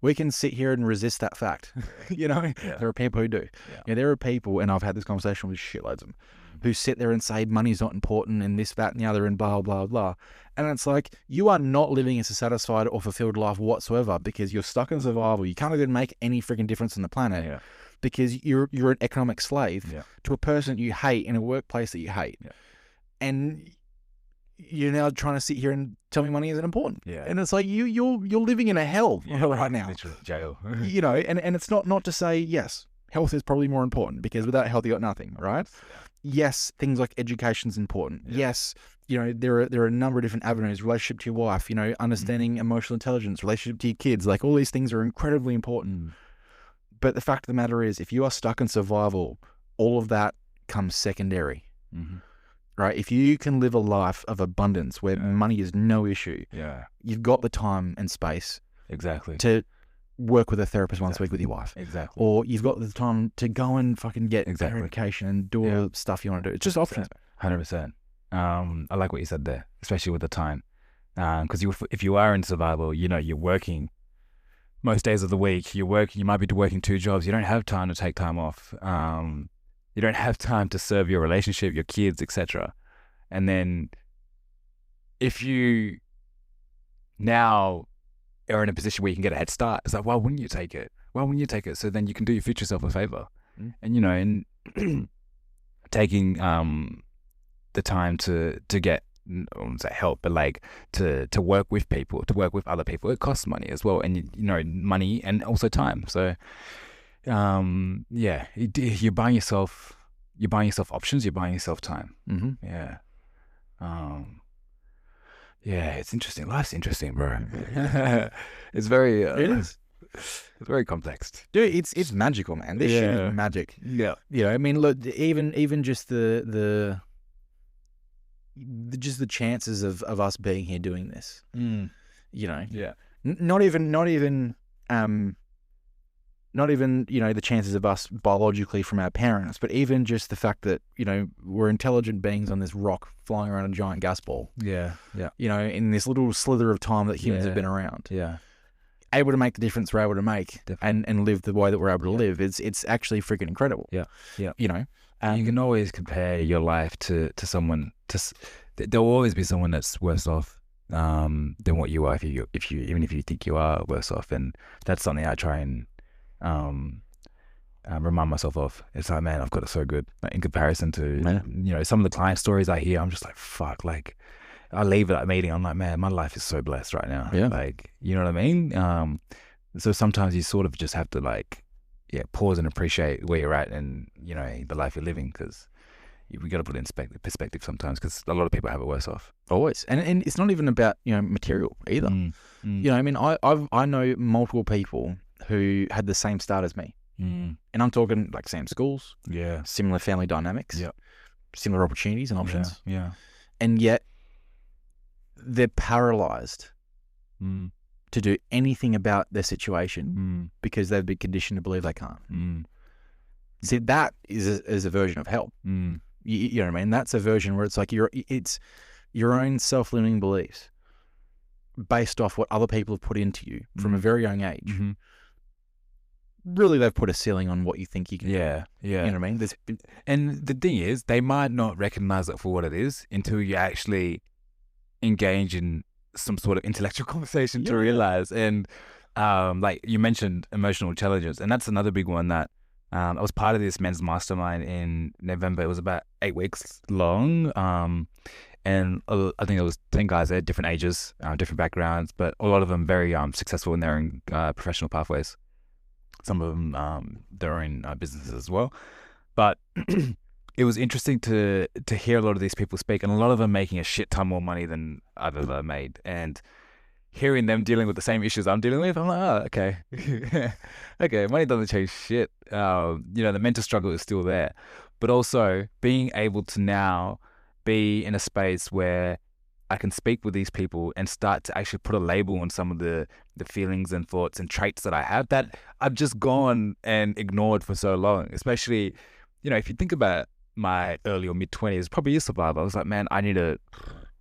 We can sit here and resist that fact. You know, there are people who do. There are people, and I've had this conversation with shitloads of them, who sit there and say money's not important, and this, that, and the other, and blah blah blah. And it's like, you are not living a satisfied or fulfilled life whatsoever, because you're stuck in survival. You can't even make any freaking difference on the planet. Because you're an economic slave to a person you hate in a workplace that you hate. And you're now trying to sit here and tell me money isn't important. And it's like, you're living in a hell right now. Literally jail. You know, and it's not to say, yes, health is probably more important, because without health you got nothing, right? Yes, things like education's important. Yes, you know, there are a number of different avenues, relationship to your wife, you know, understanding emotional intelligence, relationship to your kids, like, all these things are incredibly important. But the fact of the matter is, if you are stuck in survival, all of that comes secondary, right? If you can live a life of abundance where money is no issue, you've got the time and space to work with a therapist once a week with your wife. Or you've got the time to go and fucking get education and do all the stuff you want to do. It's just options. 100%. I like what you said there, especially with the time. Because if you are in survival, you know, you're working most days of the week. You might be working 2 jobs. You don't have time to take time off. You don't have time to serve your relationship, your kids, etc. And then if you now are in a position where you can get a head start, it's like, why wouldn't you take it? So then you can do your future self a favor. And, you know, and taking the time to get, I wouldn't say help, but like to work with people, to work with other people, it costs money as well, and, you know, money and also time. So you're buying yourself options, you're buying yourself time. It's interesting. Life's interesting, bro. It's very it is. It's very complex, dude. It's magical, man. This shit is magic. You know, I mean, look, even just the chances of us being here doing this, you know, not even the chances of us biologically from our parents, but even just the fact that, we're intelligent beings on this rock flying around a giant gas ball, Yeah. in this little slither of time that humans have been around. Yeah. Able to make the difference we're able to make and live the way that we're able to live. It's actually freaking incredible. Yeah. You can always compare your life to someone. There'll always be someone that's worse off than what you are if you think you are worse off, and that's something I try and remind myself of. It's like, man, I've got it so good in comparison to some of the client stories I hear. I'm just like, fuck, like I leave at that meeting, I'm like, man, my life is so blessed right now. Yeah. Like, you know what I mean? So sometimes you sort of just have to pause and appreciate where you're at and the life you're living, because we got to put it in perspective sometimes, because a lot of people have it worse off. Always. And it's not even about, material either. I mean, I know multiple people who had the same start as me. And I'm talking like same schools, similar family dynamics, similar opportunities and options. Yeah. And yet they're paralyzed to do anything about their situation because they've been conditioned to believe they can't. See, that is a version of hell. You know what I mean? That's a version where it's like it's your own self-limiting beliefs based off what other people have put into you from a very young age. Really, they've put a ceiling on what you think you can do. Yeah. You know what I mean? And the thing is, they might not recognize it for what it is until you actually engage in some sort of intellectual conversation to realize. And like you mentioned, emotional intelligence, and that's another big one that I was part of this men's mastermind in November. It was about 8 weeks long. And I think it was 10 guys there, different ages, different backgrounds, but a lot of them very successful in their own professional pathways. Some of them their own businesses as well. But it was interesting to hear a lot of these people speak, and a lot of them making a shit ton more money than I've ever made. And hearing them dealing with the same issues I'm dealing with, I'm like, oh, okay. Okay, money doesn't change shit. The mental struggle is still there. But also being able to now be in a space where I can speak with these people and start to actually put a label on some of the feelings and thoughts and traits that I have that I've just gone and ignored for so long. Especially, if you think about my early or mid-20s, probably is survival. I was like, man, I need to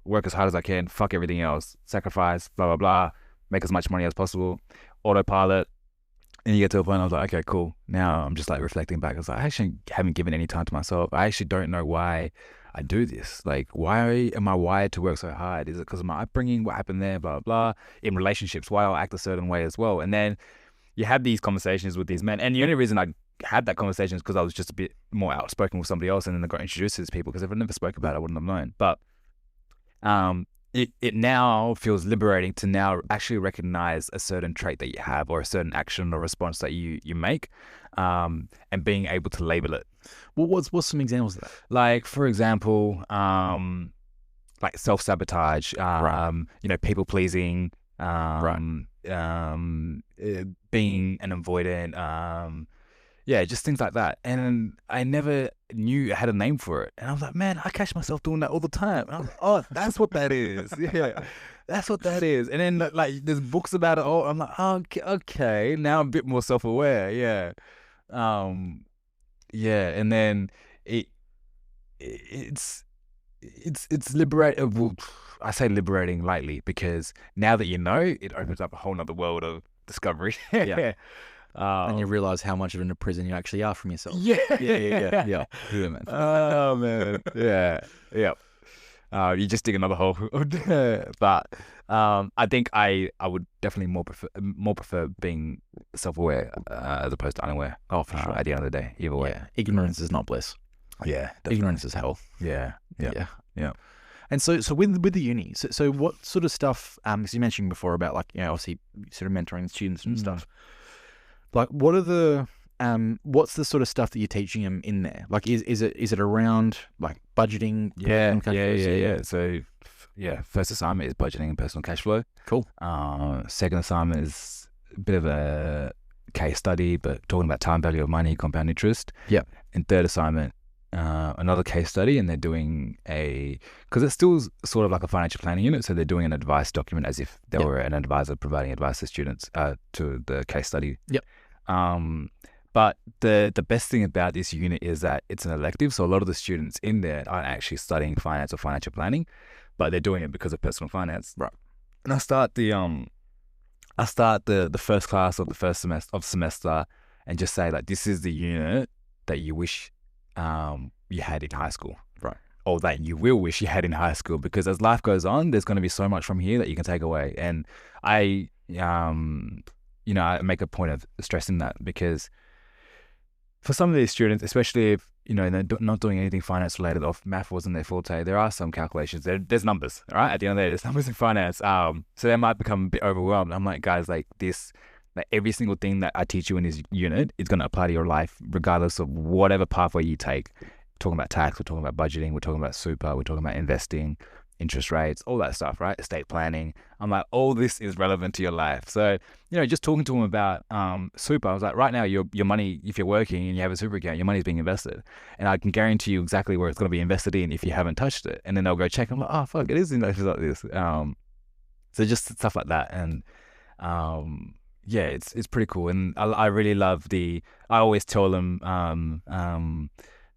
work as hard as I can, fuck everything else, sacrifice, blah, blah, blah, make as much money as possible, autopilot. And you get to a point, I was like, okay, cool. Now I'm just like reflecting back. I was like, I actually haven't given any time to myself. I actually don't know why I do this. Like, why am I wired to work so hard? Is it because of my upbringing? What happened there? Blah, blah, blah. In relationships, why I'll act a certain way as well. And then you have these conversations with these men. And the only reason I had that conversation is because I was just a bit more outspoken with somebody else, and then I got introduced to these people, because if I never spoke about it, I wouldn't have known. But it now feels liberating to now actually recognize a certain trait that you have, or a certain action or response that you make, and being able to label it. Well, what's some examples of that? Like, for example, like self-sabotage, people pleasing, being an avoidant, just things like that. And I never knew I had a name for it. And I was like, man, I catch myself doing that all the time. And I was like, oh, that's what that is. Yeah, that's what that is. And then like there's books about it all. I'm like, oh, okay, now I'm a bit more self-aware. Yeah. And then it's liberating. Well, I say liberating lightly, because now that you know, it opens up a whole nother world of discovery. Yeah. And you realize how much of a prison you actually are from yourself. Yeah, man. Oh man, yeah. You just dig another hole. But I think I would definitely more prefer being self-aware as opposed to unaware. Oh, for sure. At the end of the day, either way. Yeah. Ignorance is not bliss. Yeah, definitely. Ignorance is hell. Yeah. And so with the uni, so what sort of stuff? Because you mentioned before about obviously sort of mentoring the students and stuff. Like, what are the what's the sort of stuff that you're teaching them in there? Like, is it around like budgeting? Yeah. So, first assignment is budgeting and personal cash flow. Cool. Second assignment is a bit of a case study, but talking about time value of money, compound interest. Yeah. And third assignment, another case study, and they're doing because it's still sort of like a financial planning unit, so they're doing an advice document as if they were an advisor providing advice to students to the case study. Yep. But the best thing about this unit is that it's an elective, so a lot of the students in there aren't actually studying finance or financial planning, but they're doing it because of personal finance. Right. And I start the first class of the first semester and just say like, this is the unit that you wish you had in high school. Right. Or that you will wish you had in high school, because as life goes on, there's going to be so much from here that you can take away. And I make a point of stressing that, because for some of these students, especially if, they're not doing anything finance related, or if math wasn't their forte, there are some calculations. There's numbers, all right? At the end of the day, there's numbers in finance. So they might become a bit overwhelmed. I'm like, guys, like every single thing that I teach you in this unit is going to apply to your life, regardless of whatever pathway you take. We're talking about tax, we're talking about budgeting, we're talking about super, we're talking about investing, interest rates, all that stuff, right? Estate planning. I'm like, all this is relevant to your life. So, just talking to them about super, I was like, right now, your money, if you're working and you have a super account, your money's being invested. And I can guarantee you exactly where it's going to be invested in if you haven't touched it. And then they'll go check. I'm like, oh, fuck, it is invested like this. So just stuff like that. And it's pretty cool. And I really love I always tell them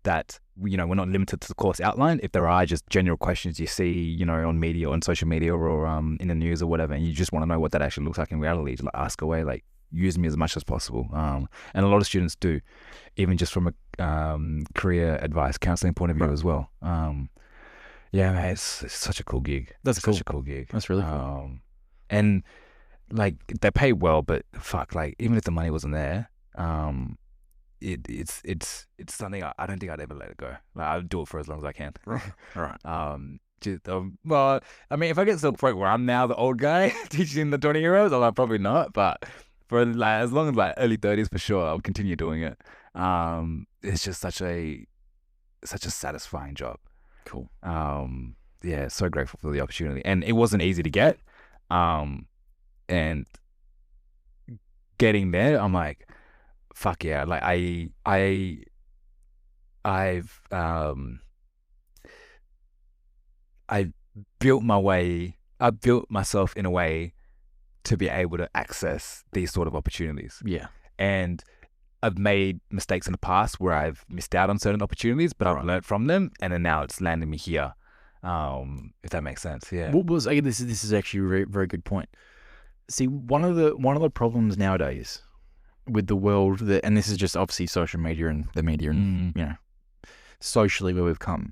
that we're not limited to the course outline. If there are just general questions you see, on media, on social media, or in the news or whatever, and you just want to know what that actually looks like in reality, just ask away, use me as much as possible. And a lot of students do, even just from a career advice counseling point of view as well. Man, it's such a cool gig. That's cool. Such a cool gig. That's really cool. And they pay well, but fuck, even if the money wasn't there, it's something I don't think I'd ever let it go. I'll do it for as long as I can. Right. Well, I mean, if I get to the point where I'm now the old guy teaching the 20-year-olds, I'll probably not. But for as long as early 30s, for sure, I'll continue doing it. It's just such a satisfying job. Cool. So grateful for the opportunity, and it wasn't easy to get. And getting there, I'm like, fuck yeah! I've built myself in a way to be able to access these sort of opportunities. Yeah. And I've made mistakes in the past where I've missed out on certain opportunities, but I've learned from them, and then now it's landing me here. If that makes sense. Yeah. This is actually a very, very good point. See, one of the problems nowadays with the world, and this is just obviously social media and the media and socially where we've come.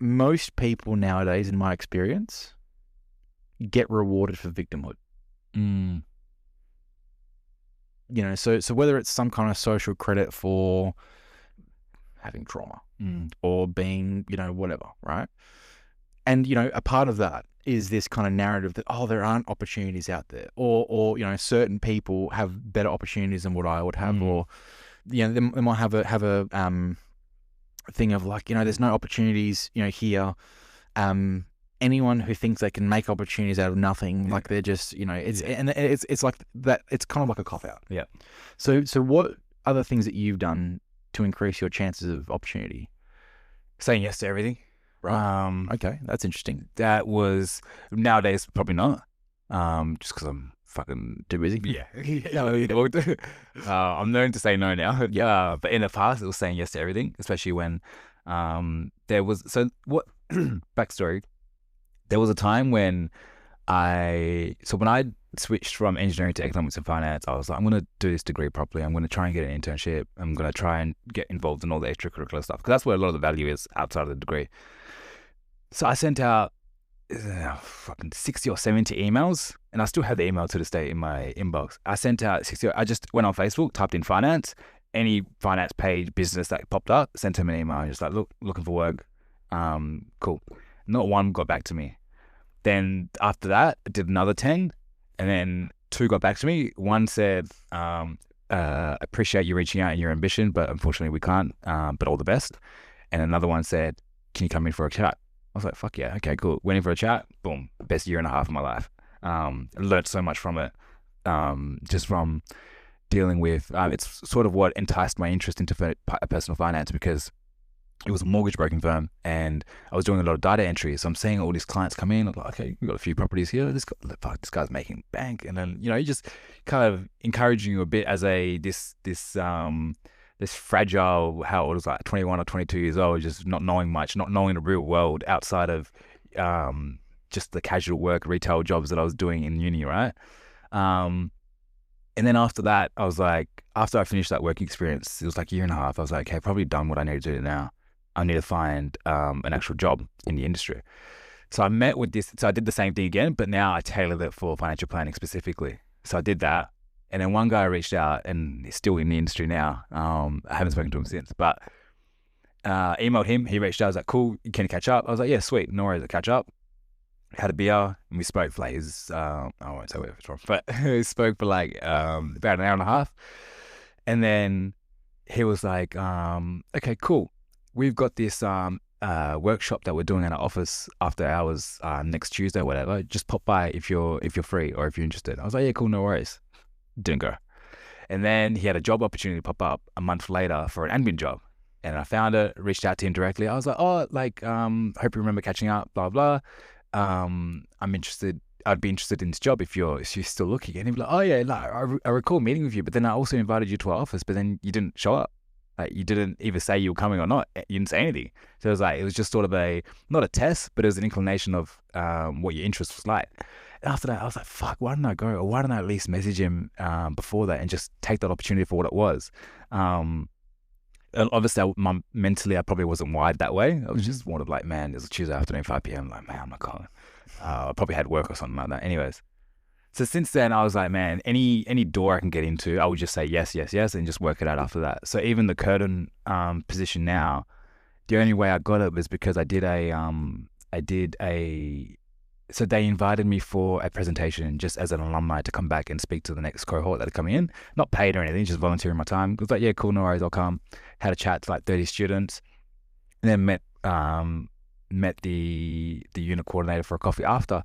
Most people nowadays, in my experience, get rewarded for victimhood. So whether it's some kind of social credit for having trauma or being, whatever, right? And, a part of that is this kind of narrative that, there aren't opportunities out there, or certain people have better opportunities than what I would have, or, they might have a thing of there's no opportunities, here. Anyone who thinks they can make opportunities out of nothing, they're just, it's like that. It's kind of like a cop out. Yeah. So what other things that you've done to increase your chances of opportunity? Saying yes to everything. Right. Okay, that's interesting. That was nowadays probably not. Just because I'm fucking too busy. Yeah. I'm learning to say no now. Yeah. But in the past, it was saying yes to everything, especially when there was backstory. There was a time when I switched from engineering to economics and finance. I was like, I'm going to do this degree properly. I'm going to try and get an internship. I'm going to try and get involved in all the extracurricular stuff, because that's where a lot of the value is outside of the degree. So I sent out fucking 60 or 70 emails, and I still have the email to this day in my inbox. I sent out 60. I just went on Facebook, typed in finance, any finance page, business that popped up, sent him an email. Just like, looking for work. Cool. Not one got back to me. Then after that, I did another 10, and then 2 got back to me. One said, appreciate you reaching out and your ambition, but unfortunately we can't, but all the best. And another one said, can you come in for a chat? I was like, fuck yeah, okay, cool. Went in for a chat, boom, best year and a half of my life. Learned so much from it, just from dealing with, it's sort of what enticed my interest into personal finance, because it was a mortgage broking firm, and I was doing a lot of data entry. So I'm seeing all these clients come in. I'm like, okay, we've got a few properties here. This guy's making bank, and then you just kind of encouraging you a bit as this fragile, how old was like 21 or 22 years old, just not knowing much, not knowing the real world outside of just the casual work retail jobs that I was doing in uni, right? And then after that, I was like, after I finished that working experience, it was like a year and a half. I was like, okay, probably done what I need to do now. I need to find an actual job in the industry. So I met with this. So I did the same thing again, but now I tailored it for financial planning specifically. So I did that. And then one guy reached out, and he's still in the industry now. I haven't spoken to him since, but emailed him. He reached out. I was like, cool, can you catch up? I was like, yeah, sweet. No worries, I'll catch up. Had a beer, and we spoke for like I won't say where it's from, but we spoke for like about an hour and a half. And then he was like, okay, cool. We've got this workshop that we're doing in our office after hours next Tuesday or whatever. Just pop by if you're free or if you're interested. I was like, yeah, cool, no worries. Didn't go. And then he had a job opportunity pop up a month later for an admin job. And I found it, reached out to him directly. I was like, oh, like, hope you remember catching up, blah, blah. I'm interested. I'd be interested in this job if you're still looking. And he'd be like, oh yeah, like, I recall meeting with you, but then I also invited you to our office, but then you didn't show up. Like, you didn't either say you were coming or not. You didn't say anything. So it was just sort of not a test, but it was an inclination of what your interest was like. And after that, I was like, fuck, why didn't I go? Or why didn't I at least message him before that and just take that opportunity for what it was? And obviously, mentally, I probably wasn't wired that way. I was just more of like, man, it's a Tuesday afternoon, 5 p.m. Like, man, I'm not going. I probably had work or something like that. Anyways, so since then, I was like, man, any door I can get into, I would just say yes, yes, yes, and just work it out after that. So even the curtain position now, the only way I got it was because so they invited me for a presentation just as an alumni to come back and speak to the next cohort that are coming in. Not paid or anything, just volunteering my time. I was like, yeah, cool, no worries, I'll come. Had a chat to like 30 students, and then met the unit coordinator for a coffee after.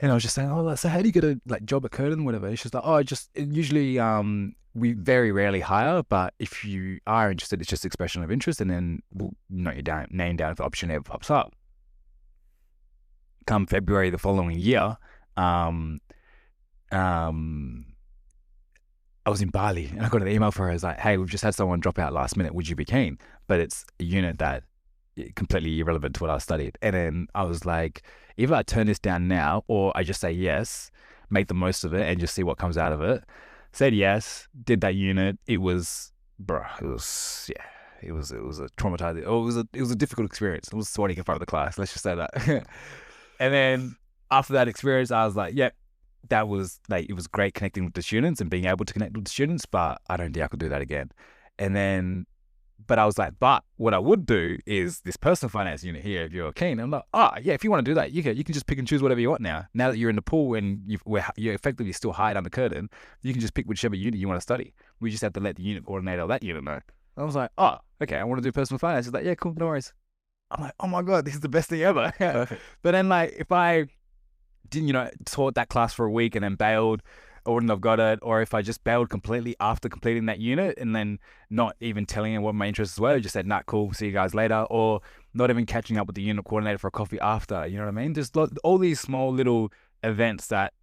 And I was just saying, oh, so how do you get a like job at Curtin, whatever? And she's like, oh, usually we very rarely hire, but if you are interested, it's just expression of interest, and then we'll note your name down if the opportunity ever pops up. Come February the following year, I was in Bali, and I got an email for her. I was like, hey, we've just had someone drop out last minute. Would you be keen? But it's a unit that completely irrelevant to what I studied. And then I was like, either I turn this down now, or I just say yes, make the most of it, and just see what comes out of it. Said yes, did that unit. It was a traumatizing. It was a difficult experience. I was sweating in front of the class. Let's just say that. And then after that experience, I was like, yep, that was like, it was great connecting with the students and being able to connect with the students, but I don't think I could do that again. And then, but I was like, but what I would do is this personal finance unit here, if you're keen. I'm like, yeah, if you want to do that, you can just pick and choose whatever you want now. Now that you're in the pool and you're effectively still hired under curtain, you can just pick whichever unit you want to study. We just have to let the unit coordinator of that unit know. I was like, oh, okay, I want to do personal finance. He's like, yeah, cool, no worries. I'm like, oh my God, this is the best thing ever. But then like, if I didn't, taught that class for a week and then bailed, I wouldn't have got it. Or if I just bailed completely after completing that unit and then not even telling him what my interests were, just said, nah, cool, see you guys later. Or not even catching up with the unit coordinator for a coffee after, you know what I mean? Just all these small little events that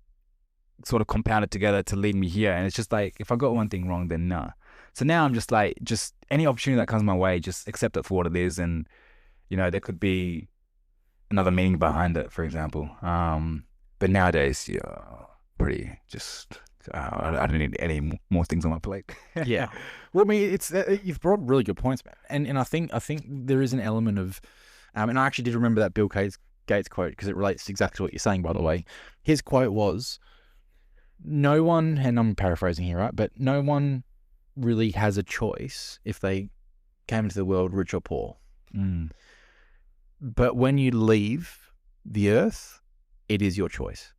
sort of compounded together to lead me here. And it's just like, if I got one thing wrong, then nah. So now I'm just like, just any opportunity that comes my way, just accept it for what it is. And there could be another meaning behind it, for example. But nowadays, pretty just, I don't need any more things on my plate. Yeah. Well, I mean, it's you've brought really good points, man. And I think there is an element of, and I actually did remember that Bill Gates quote because it relates exactly to what you're saying, by the way. His quote was, no one, and I'm paraphrasing here, right? But no one really has a choice if they came into the world rich or poor. Mm. But when you leave the earth, it is your choice.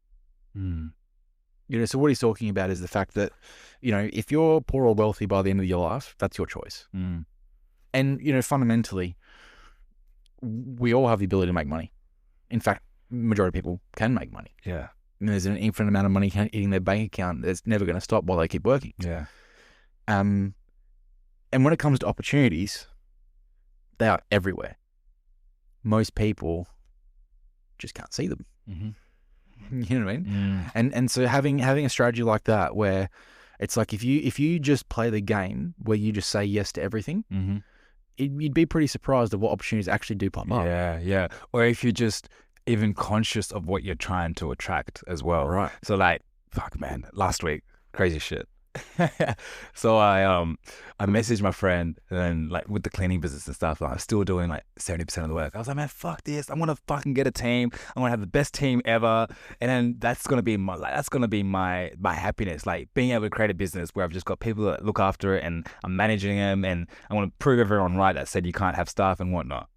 Mm. So what he's talking about is the fact that, if you're poor or wealthy by the end of your life, that's your choice. Mm. And, fundamentally, we all have the ability to make money. In fact, majority of people can make money. Yeah. And there's an infinite amount of money hitting their bank account that's never going to stop while they keep working. Yeah. And when it comes to opportunities, They are everywhere. Most people just can't see them. You know what I mean? And so having a strategy like that, where it's like if you just play the game where you just say yes to everything, you'd be pretty surprised at what opportunities actually do pop up. Yeah. Or if you're just even conscious of what you're trying to attract as well. Right. So like, fuck man, last week, crazy shit. So I messaged my friend, and then like with the cleaning business and stuff, like, I'm still doing like 70% of the work. I was like, man, fuck this. I'm gonna fucking get a team. I'm gonna have the best team ever, and then that's gonna be my happiness. Like being able to create a business where I've just got people that look after it, and I'm managing them, and I want to prove everyone right that said you can't have staff and whatnot.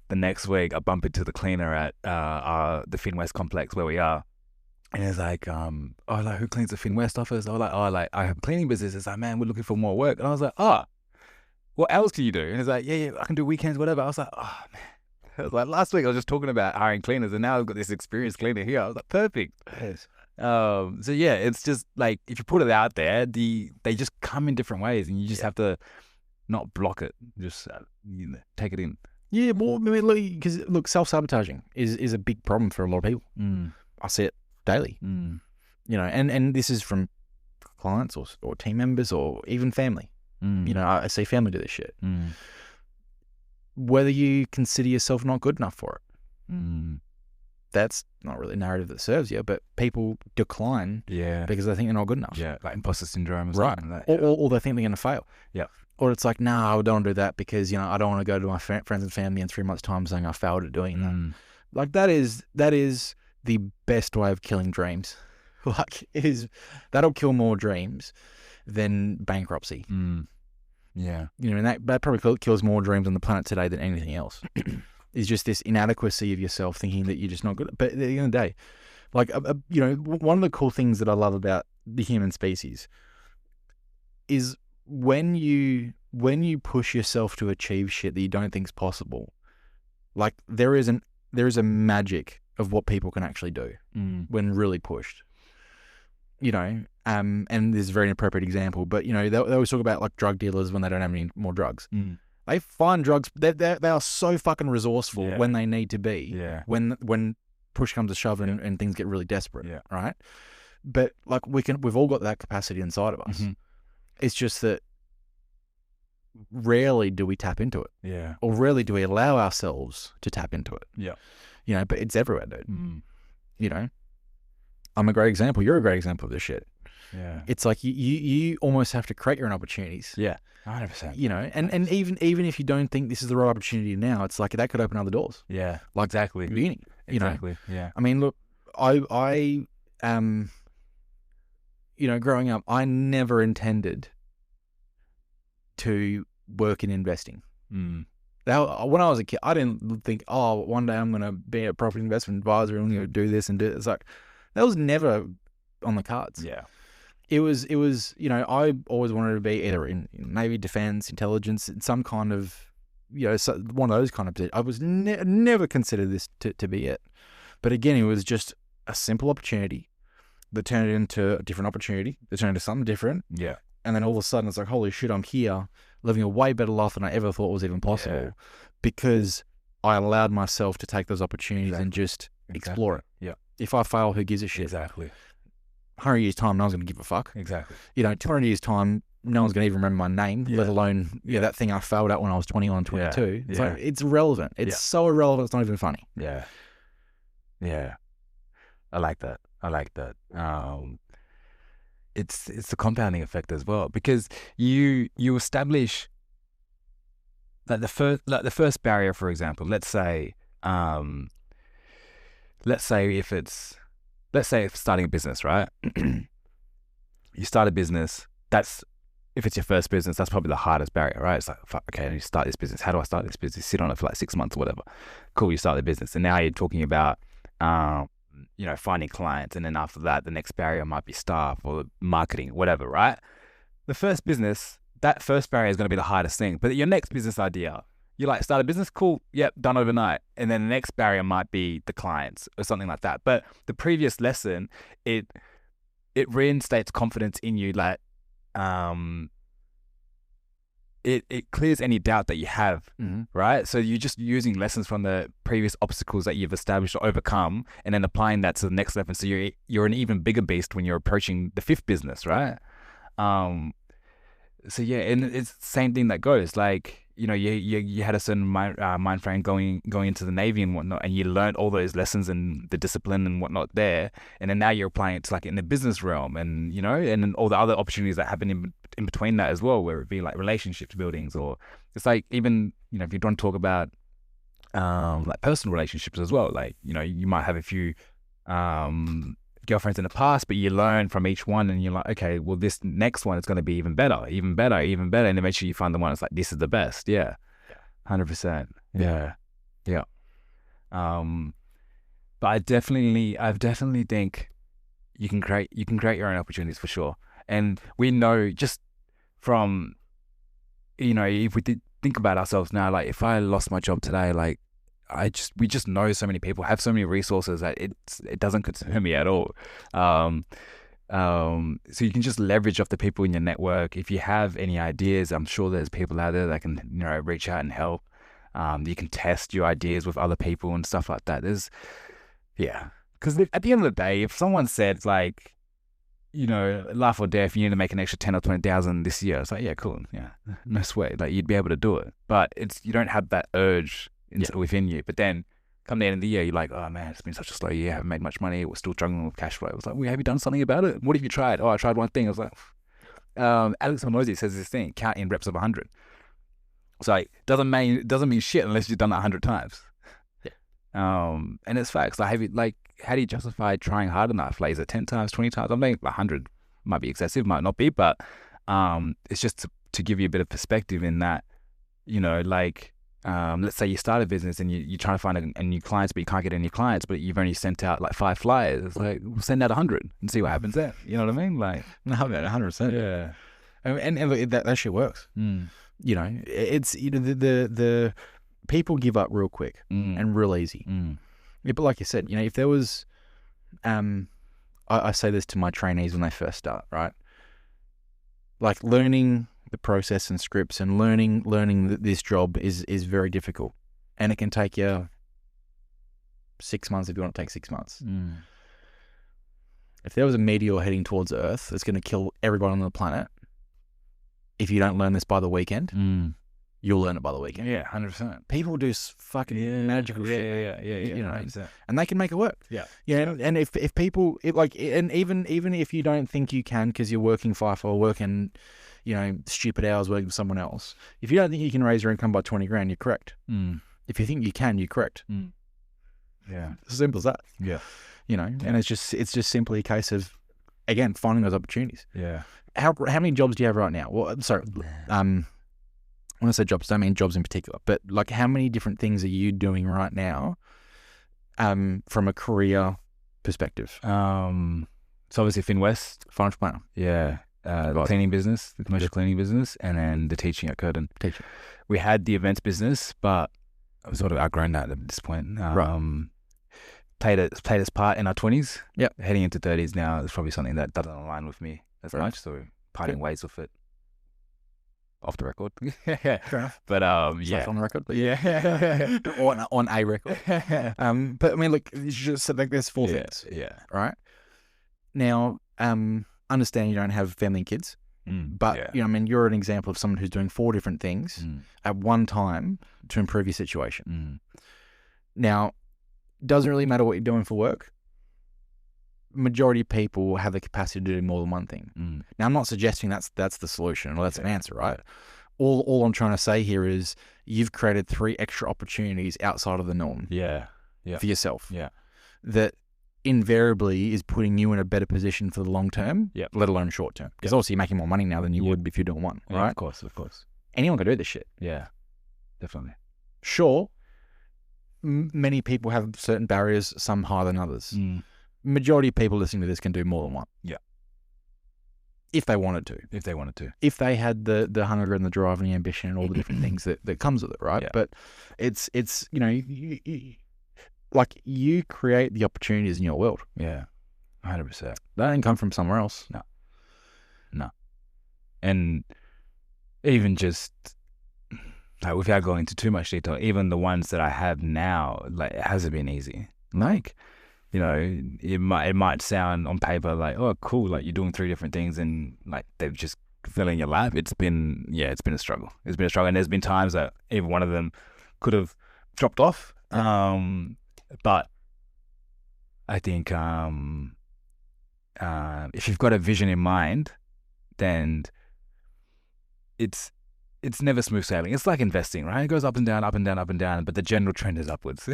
The next week, I bump into the cleaner at the Finwest complex where we are. And it's like, who cleans the Finwest office? I was like, I have a cleaning business. It's like, man, we're looking for more work. And I was like, what else can you do? And it's like, yeah, I can do weekends, whatever. I was like, oh, man. I was like, last week I was just talking about hiring cleaners, and now I've got this experienced cleaner here. I was like, perfect. Yes. So yeah, it's just like, if you put it out there, they just come in different ways, and you just have to not block it. Just take it in. Yeah, well, I mean, look, self-sabotaging is a big problem for a lot of people. I see it daily. You know, and this is from clients or team members or even family. You know, I see family do this shit. Whether you consider yourself not good enough for it, that's not really a narrative that serves you, but people decline because they think they're not good enough. Yeah, like imposter syndrome or right. something like that. Or they think they're going to fail. Yeah. Or it's like, I don't want to do that because, you know, I don't want to go to my friends and family in 3 months' time saying I failed at doing that. Like that is the best way of killing dreams. Like that'll kill more dreams than bankruptcy. Yeah. You know, and that probably kills more dreams on the planet today than anything else. Is just this inadequacy of yourself, thinking that you're just not good. But at the end of the day, like, you know, one of the cool things that I love about the human species is when you push yourself to achieve shit that you don't think is possible, like there is a magic of what people can actually do when really pushed. You know, and this is a very inappropriate example, but you know, they always talk about like drug dealers when they don't have any more drugs. They find drugs. They are so fucking resourceful when they need to be. Yeah. When push comes to shove and things get really desperate. Yeah. Right. But like we've all got that capacity inside of us. It's just that rarely do we tap into it. Yeah. Or rarely do we allow ourselves to tap into it. Yeah. You know, but it's everywhere, dude. You know, I'm a great example. You're a great example of this shit. Yeah. It's like you almost have to create your own opportunities. Yeah. 100%. You know, and even if you don't think this is the right opportunity now, it's like that could open other doors. Yeah. Like exactly. Uni, you know. Yeah. I mean, look, I you know, growing up, I never intended to work in investing. Now, when I was a kid, I didn't think, one day I'm going to be a property investment advisor and I'm going to do this and do it. It's like, that was never on the cards. Yeah. It was, you know, I always wanted to be either in Navy, defense, intelligence, some kind of, you know, one of those kind of positions. I was never considered this to be it. But again, it was just a simple opportunity that turned into a different opportunity, that turned into something different. Yeah. And then all of a sudden it's like, holy shit, I'm here living a way better life than I ever thought was even possible because I allowed myself to take those opportunities and just explore it. Yeah. If I fail, who gives a shit? Exactly. 100 years' time, no one's going to give a fuck. Exactly. You know, 200 years' time, no one's going to even remember my name, let alone that thing I failed at when I was 21, 22. It's like, it's irrelevant. It's so irrelevant, it's not even funny. Yeah. Yeah. I like that. It's the compounding effect as well, because you establish like the first barrier, for example. Let's say if starting a business, right? You start a business. If it's your first business, that's probably the hardest barrier, right? It's like, fuck, okay, you start this business. How do I start this business? Sit on it for like 6 months or whatever. Cool, you start the business, and now you're talking about you know, finding clients, and then after that, the next barrier might be staff or marketing, whatever, right? The first business, that first barrier is going to be the hardest thing. But your next business idea, you like start a business, cool, yep, done overnight. And then the next barrier might be the clients or something like that. But the previous lesson, it reinstates confidence in you, like it clears any doubt that you have, Mm-hmm. right? So you're just using lessons from the previous obstacles that you've established or overcome, and then applying that to the next level. So you're an even bigger beast when you're approaching the fifth business, right? So yeah, and it's the same thing that goes. Like, you know, you had a certain mind frame going into the Navy and whatnot, and you learned all those lessons and the discipline and whatnot there, and then now you're applying it to like in the business realm, and you know, and then all the other opportunities that happen in between that as well, where it be like relationships buildings, or it's like, even, you know, if you don't talk about like personal relationships as well, like, you know, you might have a few girlfriends in the past, but you learn from each one, and you're like, okay, well, this next one is going to be even better, and eventually you find the one that's like, this is the best. 100%. Yeah. But I definitely think you can create your own opportunities for sure. And we know, just from, you know, if we did think about ourselves now, like if I lost my job today, like we just know so many people have so many resources that it doesn't concern me at all. So you can just leverage off the people in your network. If you have any ideas, I'm sure there's people out there that can, you know, reach out and help. You can test your ideas with other people and stuff like that. Because at the end of the day, if someone said like, you know, life or death, you need to make an extra 10 or 20,000 this year, it's like, yeah, cool, yeah, no sweat, like you'd be able to do it. But you don't have that urge within you. But then come the end of the year, you're like, oh man, it's been such a slow year, I haven't made much money, we're still struggling with cash flow. It was like, well, have you done something about it? What have you tried? Oh, I tried one thing. I was like, Alex Hormozy says this thing, count in reps of 100. It's like, doesn't mean shit unless you've done it 100 times. And it's facts. Like, how do you justify trying hard enough? Like, is it 10 times, 20 times? I'm thinking 100 might be excessive, might not be, but it's just to give you a bit of perspective in that, you know, like, let's say you start a business and you're trying to find a new clients, but you can't get any clients, but you've only sent out like 5 flyers. It's like, we'll send out 100 and see what happens there. You know what I mean? Like, no, man, 100%. Yeah. And look, that shit works. You know, it's, you know, the people give up real quick and real easy. Yeah, but like you said, you know, if there was, I say this to my trainees when they first start, right? Like, learning the process and scripts and learning that this job is very difficult, and it can take you 6 months if you want to take 6 months. If there was a meteor heading towards Earth that's going to kill everybody on the planet, if you don't learn this by the weekend, you'll learn it by the weekend. Yeah, 100%. People do fucking magical shit. Yeah. You know, 100%. and they can make it work. Yeah. And if people and even if you don't think you can because you're working FIFO or working, you know, stupid hours working for someone else, if you don't think you can raise your income by 20 grand, you're correct. If you think you can, you're correct. Yeah. It's as simple as that. Yeah. You know, and it's just simply a case of, again, finding those opportunities. Yeah. How many jobs do you have right now? Well, sorry, when I say jobs, I don't mean jobs in particular, but like, how many different things are you doing right now, from a career perspective? So obviously Finwest, Financial planner. yeah, the cleaning business, the commercial cleaning business, and then the teaching at Curtin. Teaching. We had the events business, but I've sort of outgrown that at this point. Right. Played its part in our 20s. Yep. Heading into 30s now, it's probably something that doesn't align with me as Right. much, so parting ways with it. Off the record. Fair enough. But Slash on the record. Yeah. on a record. But I mean, look, it's just like there's 4 things. Yeah. Right. Now, understand you don't have family and kids, but you know, I mean, you're an example of someone who's doing 4 different things at one time to improve your situation. Now, doesn't really matter what you're doing for work. Majority of people have the capacity to do more than one thing. Now, I'm not suggesting that's the solution or that's an answer, right? All I'm trying to say here is you've created 3 extra opportunities outside of the norm. Yeah. For yourself. Yeah. That invariably is putting you in a better position for the long term, let alone short term. Because obviously you're making more money now than you would if you're doing one, right? Of course. Anyone can do this shit. Yeah, definitely. Sure, many people have certain barriers, some higher than others. Majority of people listening to this can do more than one. Yeah. If they wanted to. If they had the hunger and the drive and the ambition and all the different things that comes with it, right? Yeah. But it's you know, like, you create the opportunities in your world. Yeah, 100%. That didn't come from somewhere else. No. And even just like without going into too much detail, even the ones that I have now, like it hasn't been easy. Like, you know, it might sound on paper like, oh, cool, like you're doing 3 different things and like they've just fell in your lap. It's been a struggle. It's been a struggle, and there's been times that even one of them could have dropped off. But I think if you've got a vision in mind, then it's never smooth sailing. It's like investing, right? It goes up and down, up and down, up and down, but the general trend is upwards. So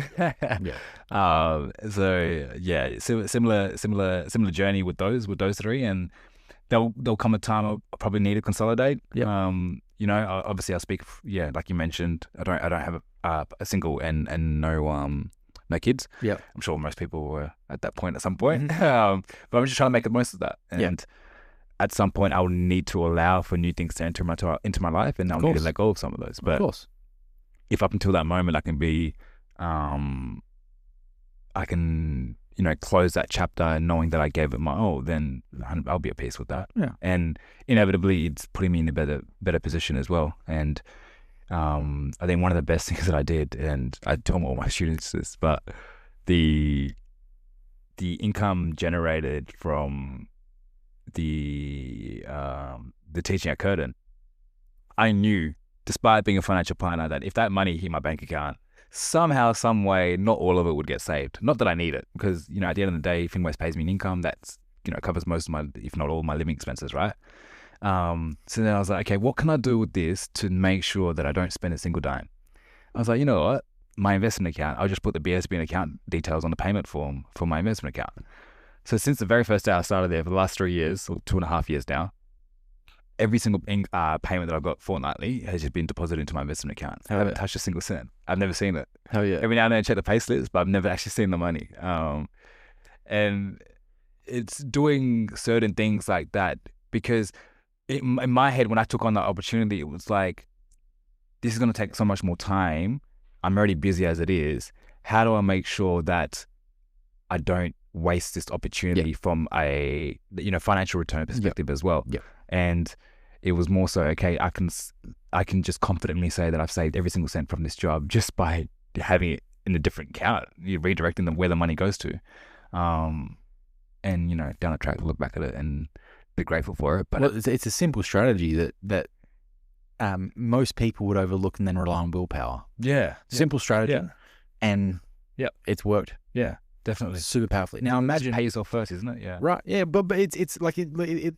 yeah, similar journey with those 3, and there'll come a time I'll probably need to consolidate. You know, obviously I'll speak. Yeah, like you mentioned, I don't have a single and no kids. Yeah, I'm sure most people were at that point at some point. But I'm just trying to make the most of that. And at some point, I'll need to allow for new things to enter into my life, and I'll need to let go of some of those. But of course, if up until that moment I can be, I can, you know, close that chapter knowing that I gave it my all, then I'll be at peace with that. Yeah. And inevitably, it's putting me in a better position as well. And I think one of the best things that I did, and I tell all my students this, but the income generated from the teaching at Curtin, I knew, despite being a financial planner, that if that money hit my bank account, somehow, some way, not all of it would get saved. Not that I need it, because, you know, at the end of the day, if Finways pays me an income, that's, you know, covers most of my, if not all, my living expenses, right? So then I was like, okay, what can I do with this to make sure that I don't spend a single dime? I was like, you know what? My investment account, I'll just put the BSB account details on the payment form for my investment account. So since the very first day I started there, for the last 3 years, or 2.5 years now, every single payment that I've got fortnightly has just been deposited into my investment account. I haven't touched a single cent. I've never seen it. Hell yeah. Every now and then I check the pay slips, but I've never actually seen the money. And it's doing certain things like that, because in my head, when I took on that opportunity, it was like, this is going to take so much more time. I'm already busy as it is. How do I make sure that I don't waste this opportunity from a, you know, financial return perspective as well? And it was more so, okay, I can just confidently say that I've saved every single cent from this job just by having it in a different account. You're redirecting them where the money goes to. And, you know, down the track, look back at it and be grateful for it. But it's a simple strategy that most people would overlook and then rely on willpower. Simple strategy. And it's worked. Yeah, definitely. Super powerfully. Now imagine, just pay yourself first, isn't it? Yeah. Right. Yeah, but it's like the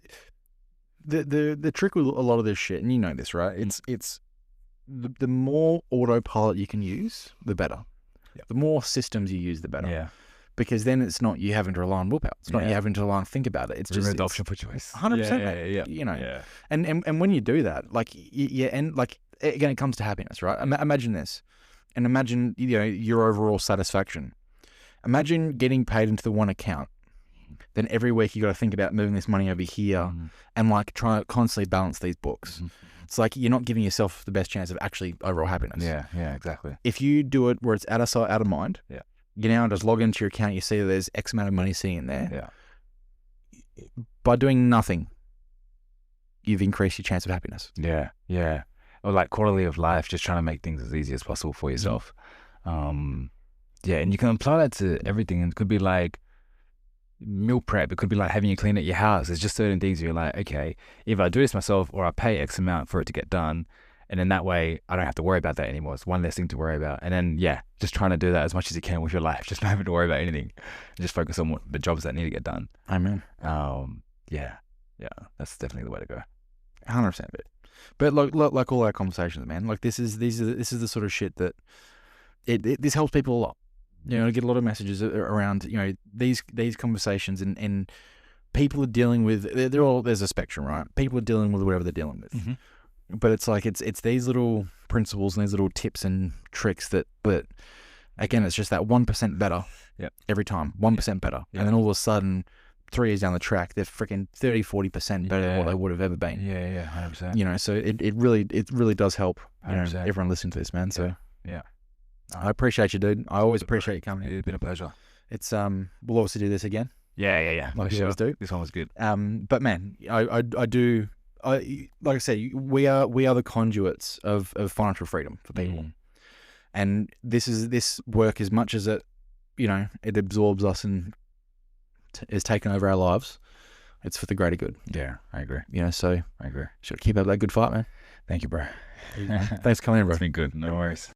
trick with a lot of this shit, and you know this, right? It's the more autopilot you can use, the better. The more systems you use, the better. Yeah. Because then it's not you having to rely on willpower. It's not you having to rely on think about it. It's just the option for choice. 100%. You know. And when you do that, like and like again, it comes to happiness, right? Imagine this, and imagine, you know, your overall satisfaction. Imagine getting paid into the one account. Then every week you got to think about moving this money over here, and like try to constantly balance these books. It's like you're not giving yourself the best chance of actually overall happiness. Yeah, exactly. If you do it where it's out of sight, out of mind, you now just log into your account, you see that there's X amount of money sitting in there. By doing nothing, you've increased your chance of happiness. Yeah. Or like quality of life, just trying to make things as easy as possible for yourself. And you can apply that to everything. It could be like meal prep. It could be like having you clean at your house. There's just certain things where you're like, okay, if I do this myself, or I pay X amount for it to get done, and in that way, I don't have to worry about that anymore. It's one less thing to worry about. And then, just trying to do that as much as you can with your life. Just not having to worry about anything. Just focus on the jobs that need to get done. Amen. That's definitely the way to go. 100%. But like all our conversations, man, like this is the sort of shit that this helps people a lot. You know, I get a lot of messages around, you know, these conversations, and people are dealing with, there's a spectrum, right? People are dealing with whatever they're dealing with. But it's like it's these little principles and these little tips and tricks that again, it's just that 1% better every time, 1% better. And then all of a sudden, 3 years down the track, they're freaking 30-40% better than what they would have ever been. 100%. You know, so it really does help, you know, everyone listening to this, man. So I appreciate you, dude. I always appreciate you coming in. It's been a pleasure. It's we'll obviously do this again. Yeah. Like we always do. This one was good. But man, I do like I said, we are the conduits of financial freedom for people, and this work, as much as it, it absorbs us and is taken over our lives, it's for the greater good. Yeah, I agree. So I agree. should keep up that good fight, man. Thank you, bro. Thanks for coming in, bro. It's been good. No worries.